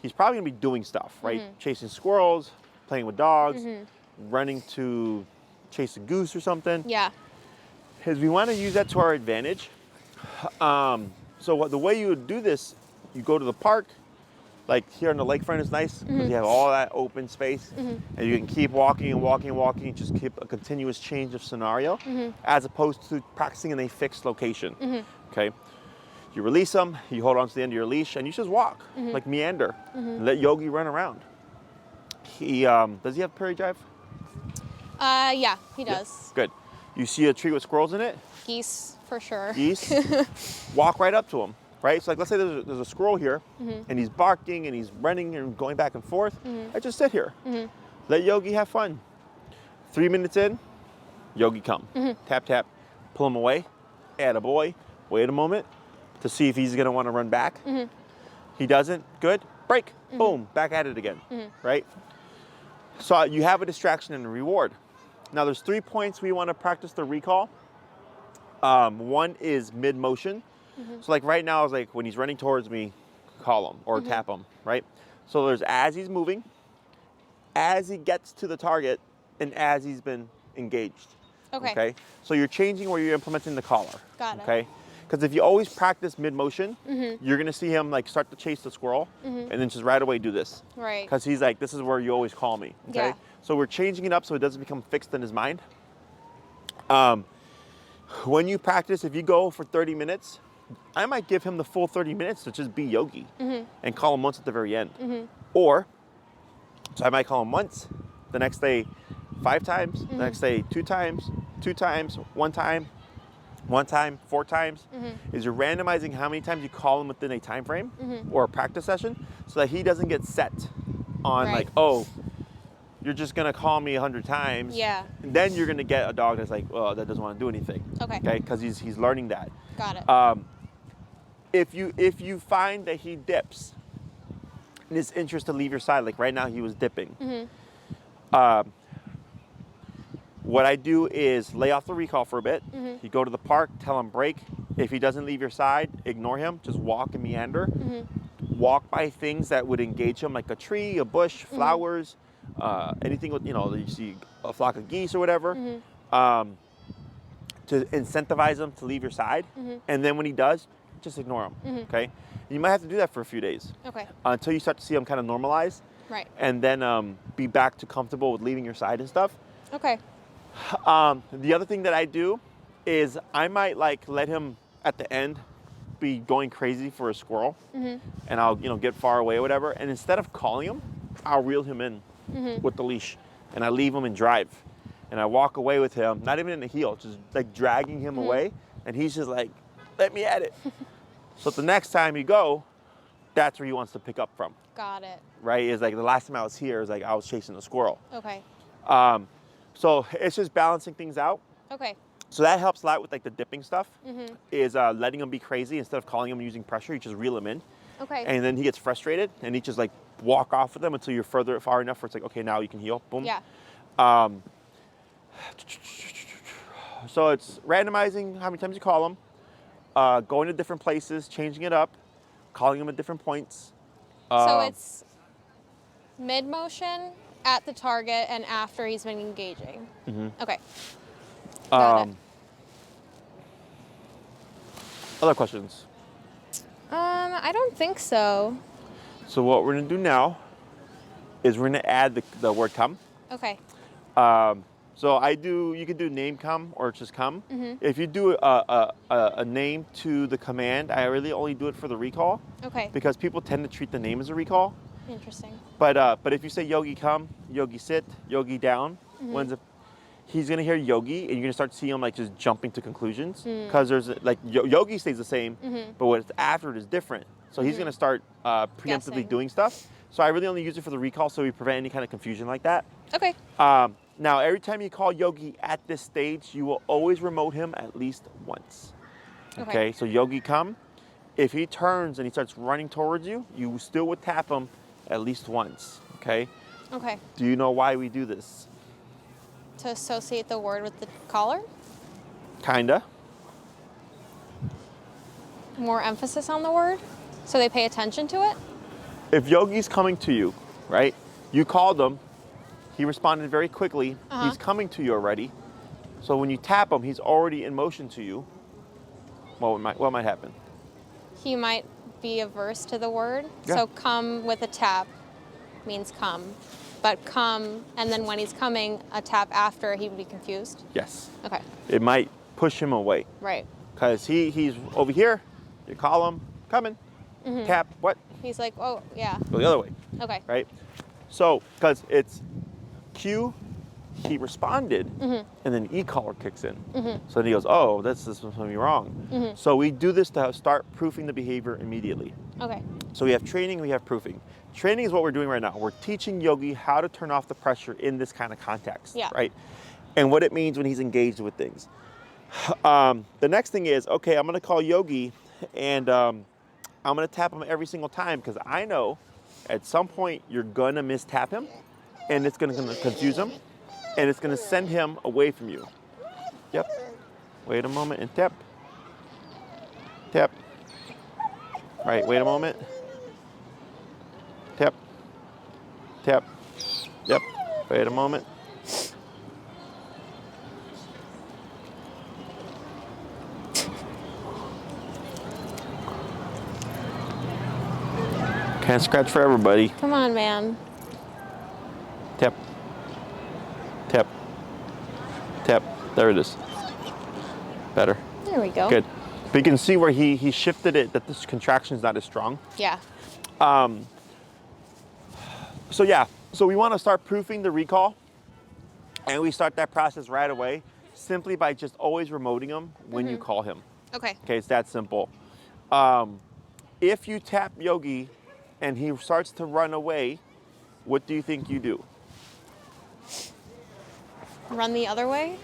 he's probably gonna be doing stuff, right? Chasing squirrels, playing with dogs, running to chase a goose or something. Yeah. Is we wanna use that to our advantage. So the way you would do this, you go to the park, like here on the lakefront is nice because you have all that open space and you can keep walking and walking and walking, just keep a continuous change of scenario as opposed to practicing in a fixed location, okay? You release them, you hold on to the end of your leash and you just walk, like meander, let Yogi run around. He, does he have prairie drive? Yeah, he does. Good. You see a tree with squirrels in it? Geese, for sure. Geese, walk right up to him, right? So like, let's say there's a squirrel here and he's barking and he's running and going back and forth. I just sit here. Let Yogi have fun. 3 minutes in, Yogi come. Tap, tap, pull him away, attaboy, wait a moment to see if he's gonna wanna run back. He doesn't, good, break, boom, back at it again, right? So you have a distraction and a reward. Now there's 3 points we wanna practice the recall. One is mid-motion. So like right now, it's like when he's running towards me, call him or tap him, right? So there's as he's moving, as he gets to the target, and as he's been engaged. Okay. So you're changing where you're implementing the collar. Got it. Okay. Because if you always practice mid-motion, you're gonna see him like start to chase the squirrel, and then just right away do this. Right. Because he's like, this is where you always call me. Okay. Yeah. So we're changing it up so it doesn't become fixed in his mind. When you practice, if you go for 30 minutes, I might give him the full 30 minutes to just be Yogi and call him once at the very end. Or, so I might call him once, the next day 5 times, the next day 2 times, 2 times, 1 time, 1 time, 4 times. Is you're randomizing how many times you call him within a time frame or a practice session so that he doesn't get set on like, oh, you're just gonna call me 100 times. Yeah. And then you're gonna get a dog that's like, oh, that doesn't want to do anything. Okay. Because he's learning that. Got it. If you find that he dips in his interest to leave your side, like right now he was dipping. What I do is lay off the recall for a bit. You go to the park, tell him break. If he doesn't leave your side, ignore him. Just walk and meander. Walk by things that would engage him, like a tree, a bush, flowers. Anything with, you see a flock of geese or whatever, to incentivize him to leave your side. And then when he does, just ignore him, okay? And you might have to do that for a few days. Okay. Until you start to see him kind of normalize. Right. And then be back to comfortable with leaving your side and stuff. Okay. The other thing that I do is I might like let him at the end be going crazy for a squirrel. And I'll, get far away or whatever. And instead of calling him, I'll reel him in. With the leash, and I leave him and drive, and I walk away with him, not even in the heel, just like dragging him away, and he's just like, let me at it. So the next time you go, that's where he wants to pick up from. Got it. Right? Is like the last time I was here, is like I was chasing a squirrel. Okay. So it's just balancing things out. Okay. So that helps a lot with like the dipping stuff. Is letting him be crazy instead of calling him using pressure. You just reel him in. Okay. And then he gets frustrated, and he just like walk off with them until you're far enough where it's like, okay, now you can heel. Boom. Yeah. So it's randomizing how many times you call them, going to different places, changing it up, calling them at different points. So it's mid-motion, at the target, and after he's been engaging. Okay. Got it. Other questions? I don't think so. So what we're gonna do now is we're gonna add the word come. Okay. So you can do name come or just come. If you do a name to the command, I really only do it for the recall. Okay. Because people tend to treat the name as a recall. Interesting. But if you say Yogi come, Yogi sit, Yogi down, he's gonna hear Yogi, and you're gonna start to see him like just jumping to conclusions. Because there's like Yogi stays the same, but what's after it is different. So he's gonna start preemptively doing stuff. So I really only use it for the recall, so we prevent any kind of confusion like that. Okay. Now every time you call Yogi at this stage, you will always remote him at least once. Okay. So Yogi come. If he turns and he starts running towards you, you still would tap him at least once. Okay. Okay. Do you know why we do this? To associate the word with the collar? Kinda. More emphasis on the word? So they pay attention to it? If Yogi's coming to you, right? You called him. He responded very quickly. He's coming to you already. So when you tap him, he's already in motion to you. What might happen? He might be averse to the word. Yeah. So come with a tap means come. But come, and then when he's coming, a tap after, he would be confused? Yes. Okay. It might push him away. Right. Because he's over here. You call him, coming. Tap, what? He's like, oh, yeah. Go the other way. Okay. Right? So, because it's Q, he responded, and then E-collar kicks in. So then he goes, oh, this is something wrong. So we do this to start proofing the behavior immediately. Okay. So we have training, we have proofing. Training is what we're doing right now. We're teaching Yogi how to turn off the pressure in this kind of context, right? And what it means when he's engaged with things. The next thing is, okay, I'm gonna call Yogi, and I'm gonna tap him every single time because I know at some point you're gonna mistap him, and it's gonna confuse him, and it's gonna send him away from you. Yep. Wait a moment and tap. Tap. All right, wait a moment. Tap. Tap. Yep. Wait a moment. Can't scratch for everybody. Come on, man. Tap. Tap. Tap. There it is. Better. There we go. Good. But you can see where he shifted it, that this contraction is not as strong. Yeah. So yeah, so we want to start proofing the recall, and we start that process right away simply by just always remoting him when you call him. Okay. Okay, it's that simple. If you tap Yogi and he starts to run away, what do you think you do? Run the other way?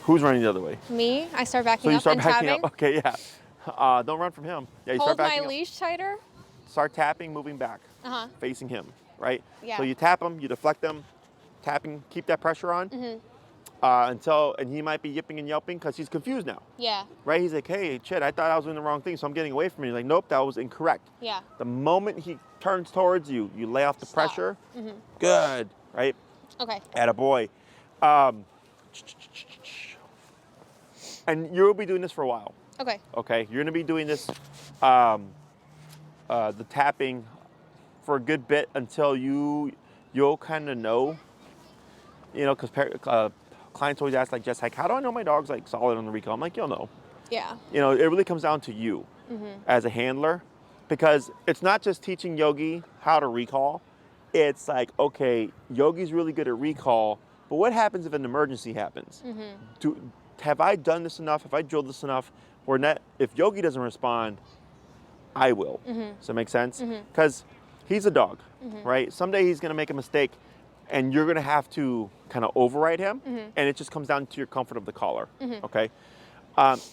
Who's running the other way? Me? I start So backing you up start and backing tapping? up. Okay, yeah. Don't run from him. Yeah, you Hold start backing my up. leash tighter? Start tapping, moving back, Uh-huh. facing him, right? Yeah. So you tap him, you deflect him, tapping, keep that pressure on and he might be yipping and yelping because he's confused now, Yeah. right? He's like, hey, shit, I thought I was doing the wrong thing, so I'm getting away from you. Like, nope, that was incorrect. Yeah. The moment he turns towards you, you lay off the Stop. pressure. Good, right? Okay. Attaboy. And you'll be doing this for a while. Okay. Okay, you're gonna be doing this, the tapping for a good bit until you'll kind of know, because clients always ask like, Jess, like, how do I know my dog's like solid on the recall? I'm like, you'll know. Yeah. It really comes down to you as a handler, because it's not just teaching Yogi how to recall. It's like, okay, Yogi's really good at recall, but what happens if an emergency happens? Have I done this enough? Have I drilled this enough? Or not? If Yogi doesn't respond, I will. Does that make sense? Because he's a dog, right? Someday he's going to make a mistake, and you're going to have to kind of override him, and it just comes down to your comfort of the collar, okay?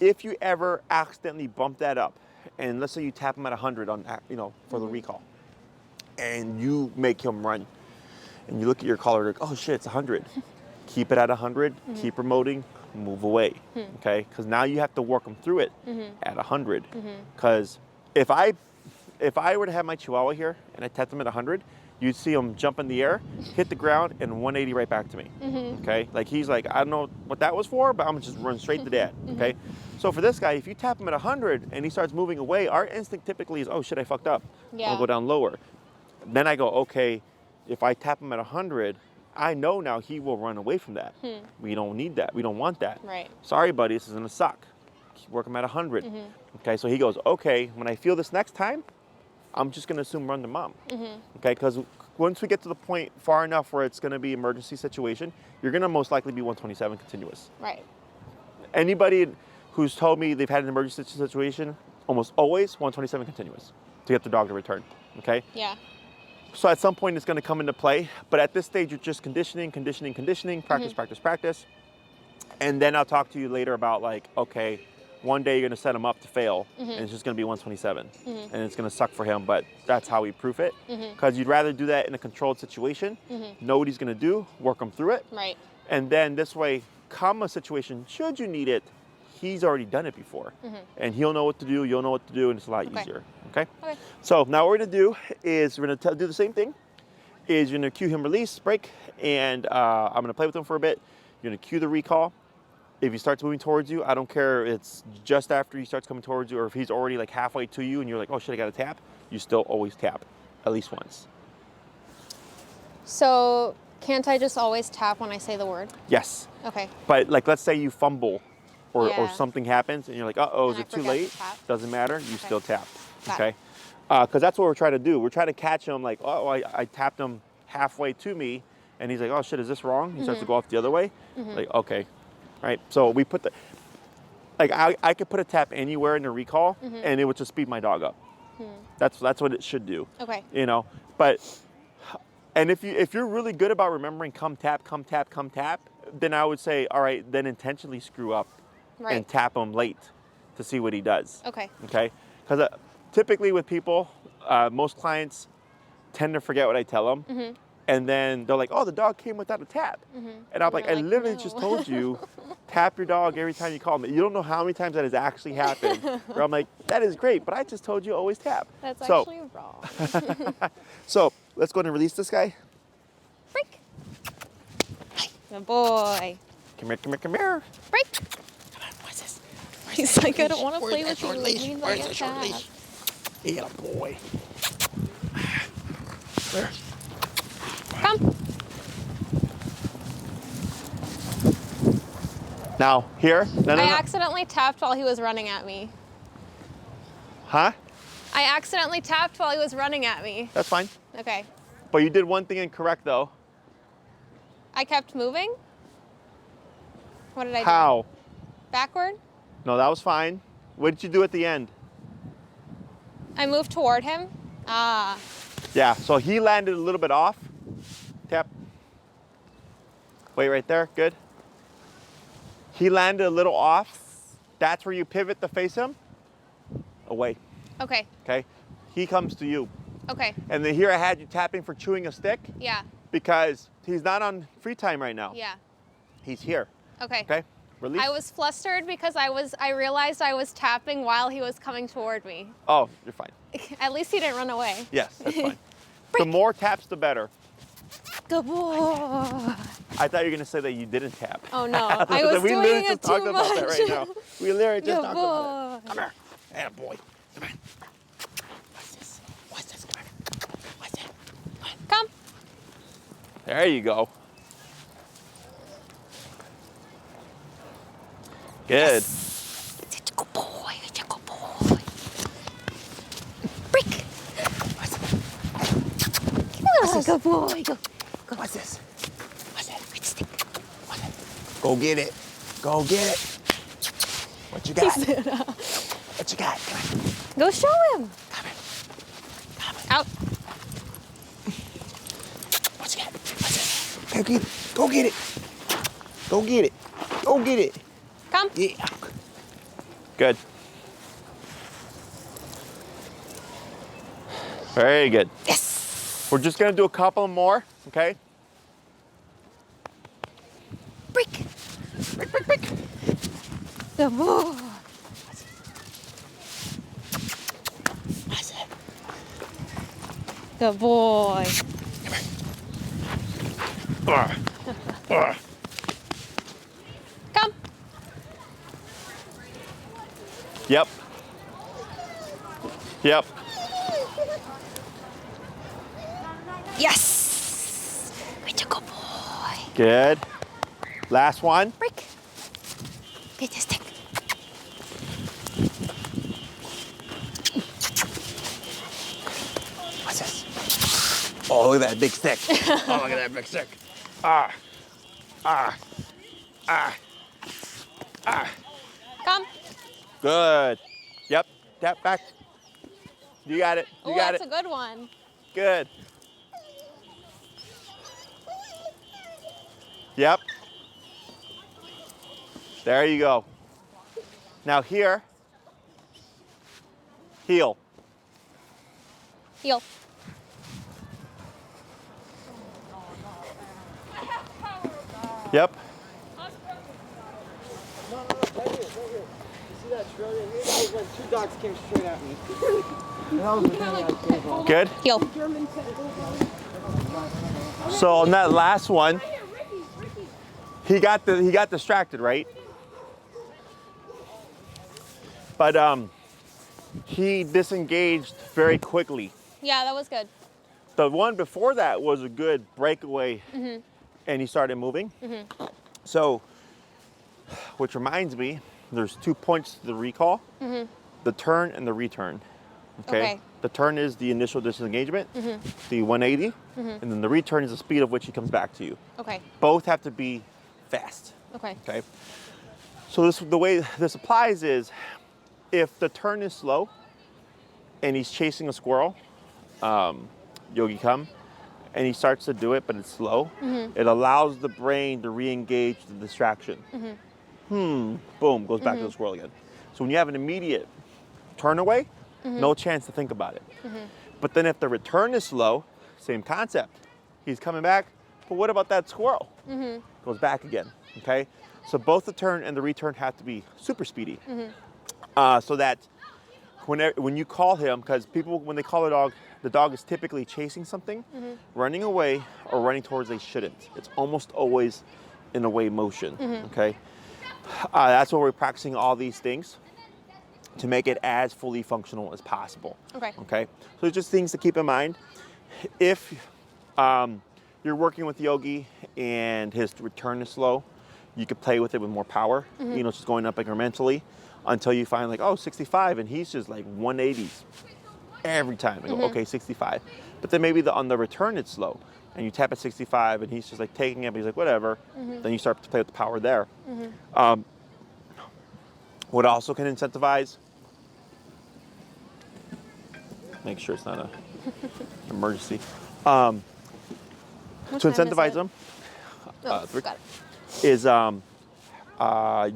If you ever accidentally bump that up, and let's say you tap him at 100 on, for the recall, and you make him run, and you look at your collar, like, oh shit, it's 100. Keep it at 100, keep remoting, move away, okay? Because now you have to work them through it at 100. Because if I were to have my Chihuahua here and I tapped him at 100, you'd see him jump in the air, hit the ground, and 180 right back to me, okay? Like he's like, I don't know what that was for, but I'm gonna just run straight to dad, okay? So for this guy, if you tap him at 100 and he starts moving away, our instinct typically is, oh shit, I fucked up. Yeah. I'll go down lower. Then I go, okay, if I tap him at 100, I know now he will run away from that. We don't need that. We don't want that. Right. Sorry, buddy, this is gonna suck. Keep working at 100. Okay, so he goes, okay, when I feel this next time, I'm just gonna assume run to mom. Okay, because once we get to the point far enough where it's gonna be emergency situation, you're gonna most likely be 127 continuous. Right. Anybody who's told me they've had an emergency situation, almost always 127 continuous to get the dog to return, okay? Yeah. So at some point it's gonna come into play, but at this stage you're just conditioning, practice, practice. And then I'll talk to you later about like, okay, one day you're gonna set him up to fail and it's just gonna be 127 and it's gonna suck for him, but that's how we proof it. Because you'd rather do that in a controlled situation, know what he's gonna do, work him through it. Right. And then this way, come a situation, should you need it, he's already done it before. And he'll know what to do, you'll know what to do, and it's a lot easier, okay? So now what we're gonna do is we're gonna do the same thing, is you're gonna cue him release, break, and I'm gonna play with him for a bit. You're gonna cue the recall. If he starts moving towards you, I don't care if it's just after he starts coming towards you or if he's already like halfway to you and you're like, oh shit, I gotta tap, you still always tap, at least once. So can't I just always tap when I say the word? Yes. Okay. But like, let's say you fumble or Yeah. something happens and you're like, uh-oh, is And I it too forget to late? tap. Doesn't matter, you still tap, Got it. okay? Because that's what we're trying to do. We're trying to catch him like, oh, I tapped him halfway to me and he's like, oh shit, is this wrong? He starts to go off the other way. Like, okay, right? So we put I could put a tap anywhere in the recall and it would just speed my dog up. That's what it should do. Okay. But and if you're really good about remembering come tap, then I would say, all right, then intentionally screw up and tap him late to see what he does. Okay. Okay? Because typically with people, most clients tend to forget what I tell them. And then they're like, oh, the dog came without a tap. And I'm like, I literally just told you, tap your dog every time you call him. You don't know how many times that has actually happened. Where I'm like, that is great, but I just told you always tap. That's actually wrong. So let's go ahead and release this guy. Break. Good boy. Come here, come here, come here. Break. Come on, what's this? He's like, I don't want to play with you. Where's the short leash? Yeah, boy. Where? Come. Now, here. No, I accidentally tapped while he was running at me. Huh? I accidentally tapped while he was running at me. That's fine. Okay. But you did one thing incorrect, though. I kept moving? What did I do? How? Backward? No, that was fine. What did you do at the end? I moved toward him. Ah. Yeah, so he landed a little bit off. Tap. Wait right there, good. He landed a little off. That's where you pivot to face him. Away, Okay. okay? He comes to you. Okay. And then here I had you tapping for chewing a stick Yeah. because he's not on free time right now. Yeah. He's here, Okay. okay? Release. I was flustered because I realized I was tapping while he was coming toward me. Oh, you're fine. At least he didn't run away. Yes, that's fine. The more taps, the better. Good boy. I thought you were gonna say that you didn't tap. Oh no, I was we doing literally it just too talked much. about that right now. We literally just Good talked about it. boy. Come here. Yeah, boy. Come on. What's this? What's this? Come here. What's that? Come. There you go. Good. Such a good boy. Such a good boy. Break. Oh, good boy. Go. What's this? What's that? Stick. What's that? Go get it. Go get it. What you got? What you got? Come on. Go show him. Come here. Come on. Out. What you got? What's this? Go get it. Go get it. Go get it. Go get it. Come. Yeah. Good. Very good. Yes. We're just gonna do a couple more, okay? Break. Break, break, break. Good boy. What's it? Good boy. Come. Yep. Yep. Yes. Good boy. Good. Last one. Break. Get this stick. What's this? Oh, look at that big stick. Oh, look at that big stick. Ah. Ah. Ah. Ah. Come. Good. Yep. Tap back. You got it. You Oh, got that's it. a good one. Good. Yep. There you go. Now here, heel. Heel. Yep. No, right here. You see that trail right here? That was when two dogs came straight at me. And that was the thing I gave up. Good. Heel. So on that last one, he got distracted, right? But he disengaged very quickly. Yeah, that was good. The one before that was a good breakaway, and he started moving. So, which reminds me, there's 2 points to the recall: the turn and the return. Okay. The turn is the initial disengagement, the 180, and then the return is the speed of which he comes back to you. Okay. Both have to be fast. Okay. Okay. So the way this applies is, if the turn is slow, and he's chasing a squirrel, Yogi come, and he starts to do it, but it's slow. It allows the brain to re-engage the distraction. boom, goes back to the squirrel again. So when you have an immediate turn away, no chance to think about it. But then if the return is slow, same concept. He's coming back, but what about that squirrel? Goes back again, okay? So both the turn and the return have to be super speedy. So that when you call him, because people, when they call the dog is typically chasing something, running away, or running towards they shouldn't. It's almost always in away motion, okay? That's why we're practicing all these things to make it as fully functional as possible. Okay. So it's just things to keep in mind. If you're working with Yogi and his return is slow, you could play with it with more power, just going up incrementally until you find like, oh, 65, and he's just like 180s every time. I go, okay, 65. But then maybe on the return it's slow, and you tap at 65, and he's just like taking it, but he's like, whatever. Then you start to play with the power there. What also can incentivize, make sure it's not an emergency, to incentivize them is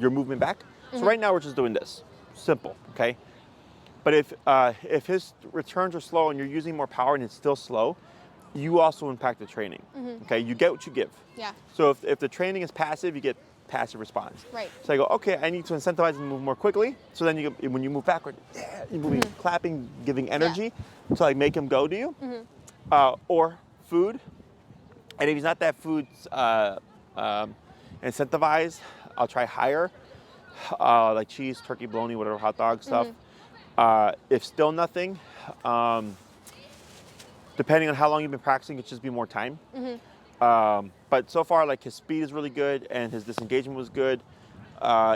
your movement back. So right now we're just doing this, simple, okay? But if his returns are slow and you're using more power and it's still slow, you also impact the training, okay? You get what you give. Yeah. So if the training is passive, you get passive response. Right. So I go, okay, I need to incentivize him to move more quickly. So then when you move backward, you're moving, clapping, giving energy to like make him go to you. Or food. And if he's not that food incentivized, I'll try higher, like cheese, turkey, bologna, whatever, hot dog stuff. If still nothing, depending on how long you've been practicing, it should just be more time. But so far, like his speed is really good and his disengagement was good.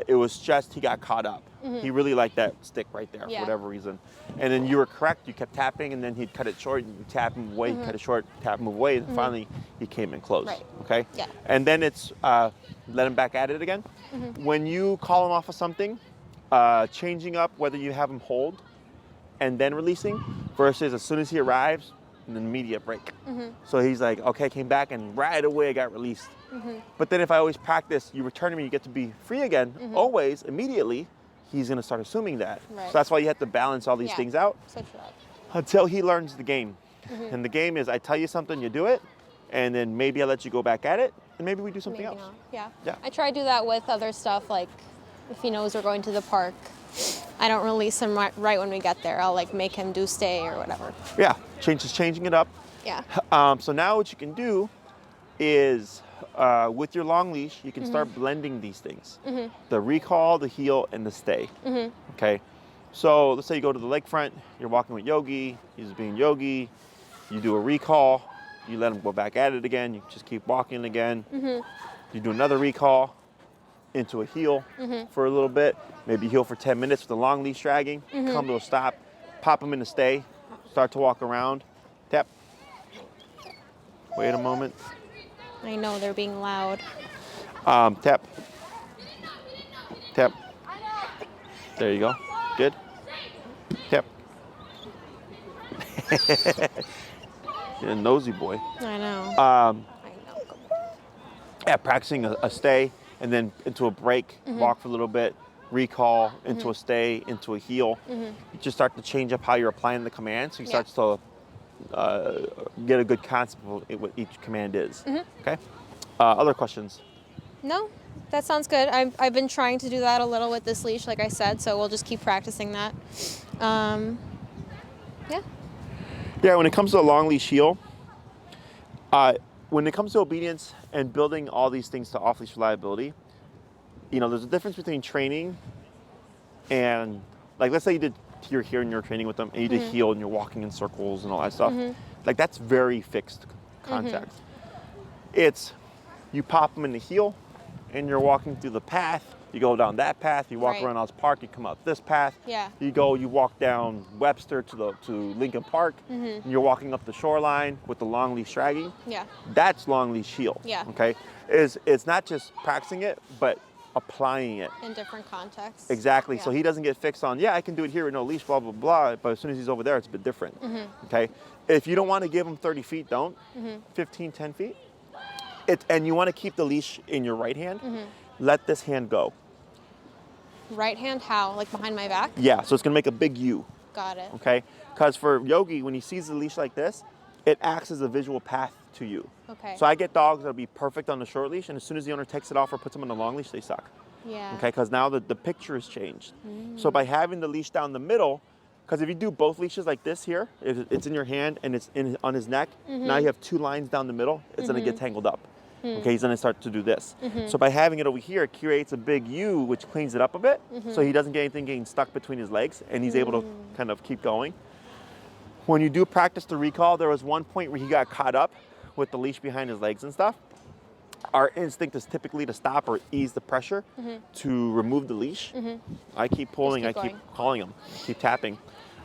It was just he got caught up. He really liked that stick right there for whatever reason. And then you were correct. You kept tapping, and then he'd cut it short. And you tap him away, cut it short, tap him away, and finally he came in close. Right. Okay. Yeah. And then it's let him back at it again. When you call him off of something, changing up whether you have him hold and then releasing versus as soon as he arrives, an immediate break. So he's like, okay, came back and right away I got released. But then if I always practice, you return to me, you get to be free again, always, immediately, he's gonna start assuming that. Right. So that's why you have to balance all these things out until he learns the game. And the game is I tell you something, you do it, and then maybe I let you go back at it, and maybe we do something else. Yeah. Yeah. I try to do that with other stuff, like if he knows we're going to the park, I don't release him right when we get there. I'll like make him do stay or whatever. Yeah, changing it up. Yeah. So now what you can do is with your long leash, you can start blending these things. The recall, the heel, and the stay. Okay. So let's say you go to the lakefront, you're walking with Yogi, he's being Yogi, you do a recall, you let him go back at it again, you just keep walking again. You do another recall into a heel for a little bit, maybe heel for 10 minutes with the long leash dragging, come to a stop, pop him in the stay, start to walk around, tap, wait a moment. I know they're being loud. Tap, tap, there you go, good, tap. You're a nosy boy. I know. I know. Yeah, practicing a stay and then into a break, walk for a little bit, recall, into a stay, into a heel. You just start to change up how you're applying the command, so you start to get a good concept of what each command is. Okay? Other questions? No, that sounds good. I've been trying to do that a little with this leash, like I said, so we'll just keep practicing that. Yeah. Yeah, when it comes to a long leash heel, when it comes to obedience and building all these things to off-leash reliability, there's a difference between training and, like, let's say you're here and you're training with them and you did heel and you're walking in circles and all that stuff. Like, that's very fixed contact. It's, you pop them in the heel and you're walking through the path. You go down that path, you walk around Oz Park, you come out this path. Yeah. You walk down Webster to Lincoln Park, and you're walking up the shoreline with the long leash dragging. Yeah. That's long leash heel. Yeah. Okay? It's not just practicing it, but applying it. In different contexts. Exactly. Yeah. So he doesn't get fixed on, I can do it here with no leash, blah, blah, blah. But as soon as he's over there, it's a bit different. Okay? If you don't want to give him 30 feet, don't. 15, 10 feet. And you want to keep the leash in your right hand, let this hand go. Right hand how? Like behind my back? Yeah, so it's gonna make a big U. Got it. Okay? Because for Yogi, when he sees the leash like this, it acts as a visual path to you. Okay. So I get dogs that'll be perfect on the short leash, and as soon as the owner takes it off or puts them on the long leash, they suck. Yeah. Okay, because now the picture has changed. So by having the leash down the middle, because if you do both leashes like this here, it's in your hand and it's on his neck, now you have 2 lines down the middle, it's gonna get tangled up. Okay, he's gonna start to do this. So by having it over here, it creates a big U, which cleans it up a bit, so he doesn't get anything getting stuck between his legs, and he's able to kind of keep going. When you do practice the recall, there was one point where he got caught up with the leash behind his legs and stuff. Our instinct is typically to stop or ease the pressure to remove the leash. I keep pulling, Just keep I keep going. calling him, keep tapping,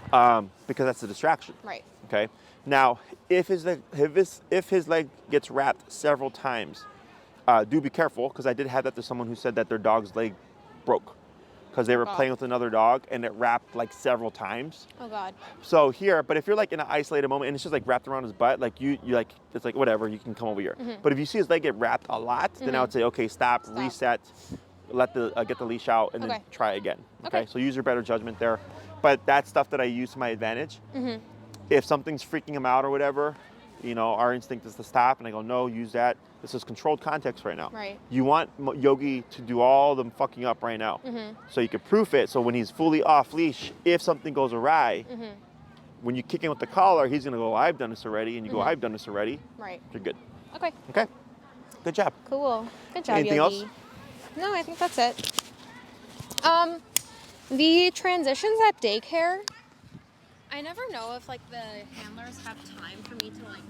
because that's a distraction. Right. Okay. Now, if his leg gets wrapped several times, do be careful, because I did have that to someone who said that their dog's leg broke because they were God. playing with another dog and it wrapped like several times. Oh God. So here, but if you're like in an isolated moment and it's just like wrapped around his butt, like you like, it's like whatever, you can come over here. But if you see his leg get wrapped a lot, then I would say, okay, stop. Reset, let the get the leash out, and then try again. Okay. So use your better judgment there. But that's stuff that I use to my advantage. If something's freaking him out or whatever, you know, our instinct is to stop, and I go, no, use that. This is controlled context right now. Right. You want Yogi to do all the fucking up right now, so you can proof it. So when he's fully off leash, if something goes awry, when you kick him with the collar, he's gonna go, I've done this already, and you go, I've done this already. Right. You're good. Okay. Okay. Good job. Cool. Good job, Anything Yogi. else? No, I think that's it. The transitions at daycare, I never know if like the handlers have time for me to like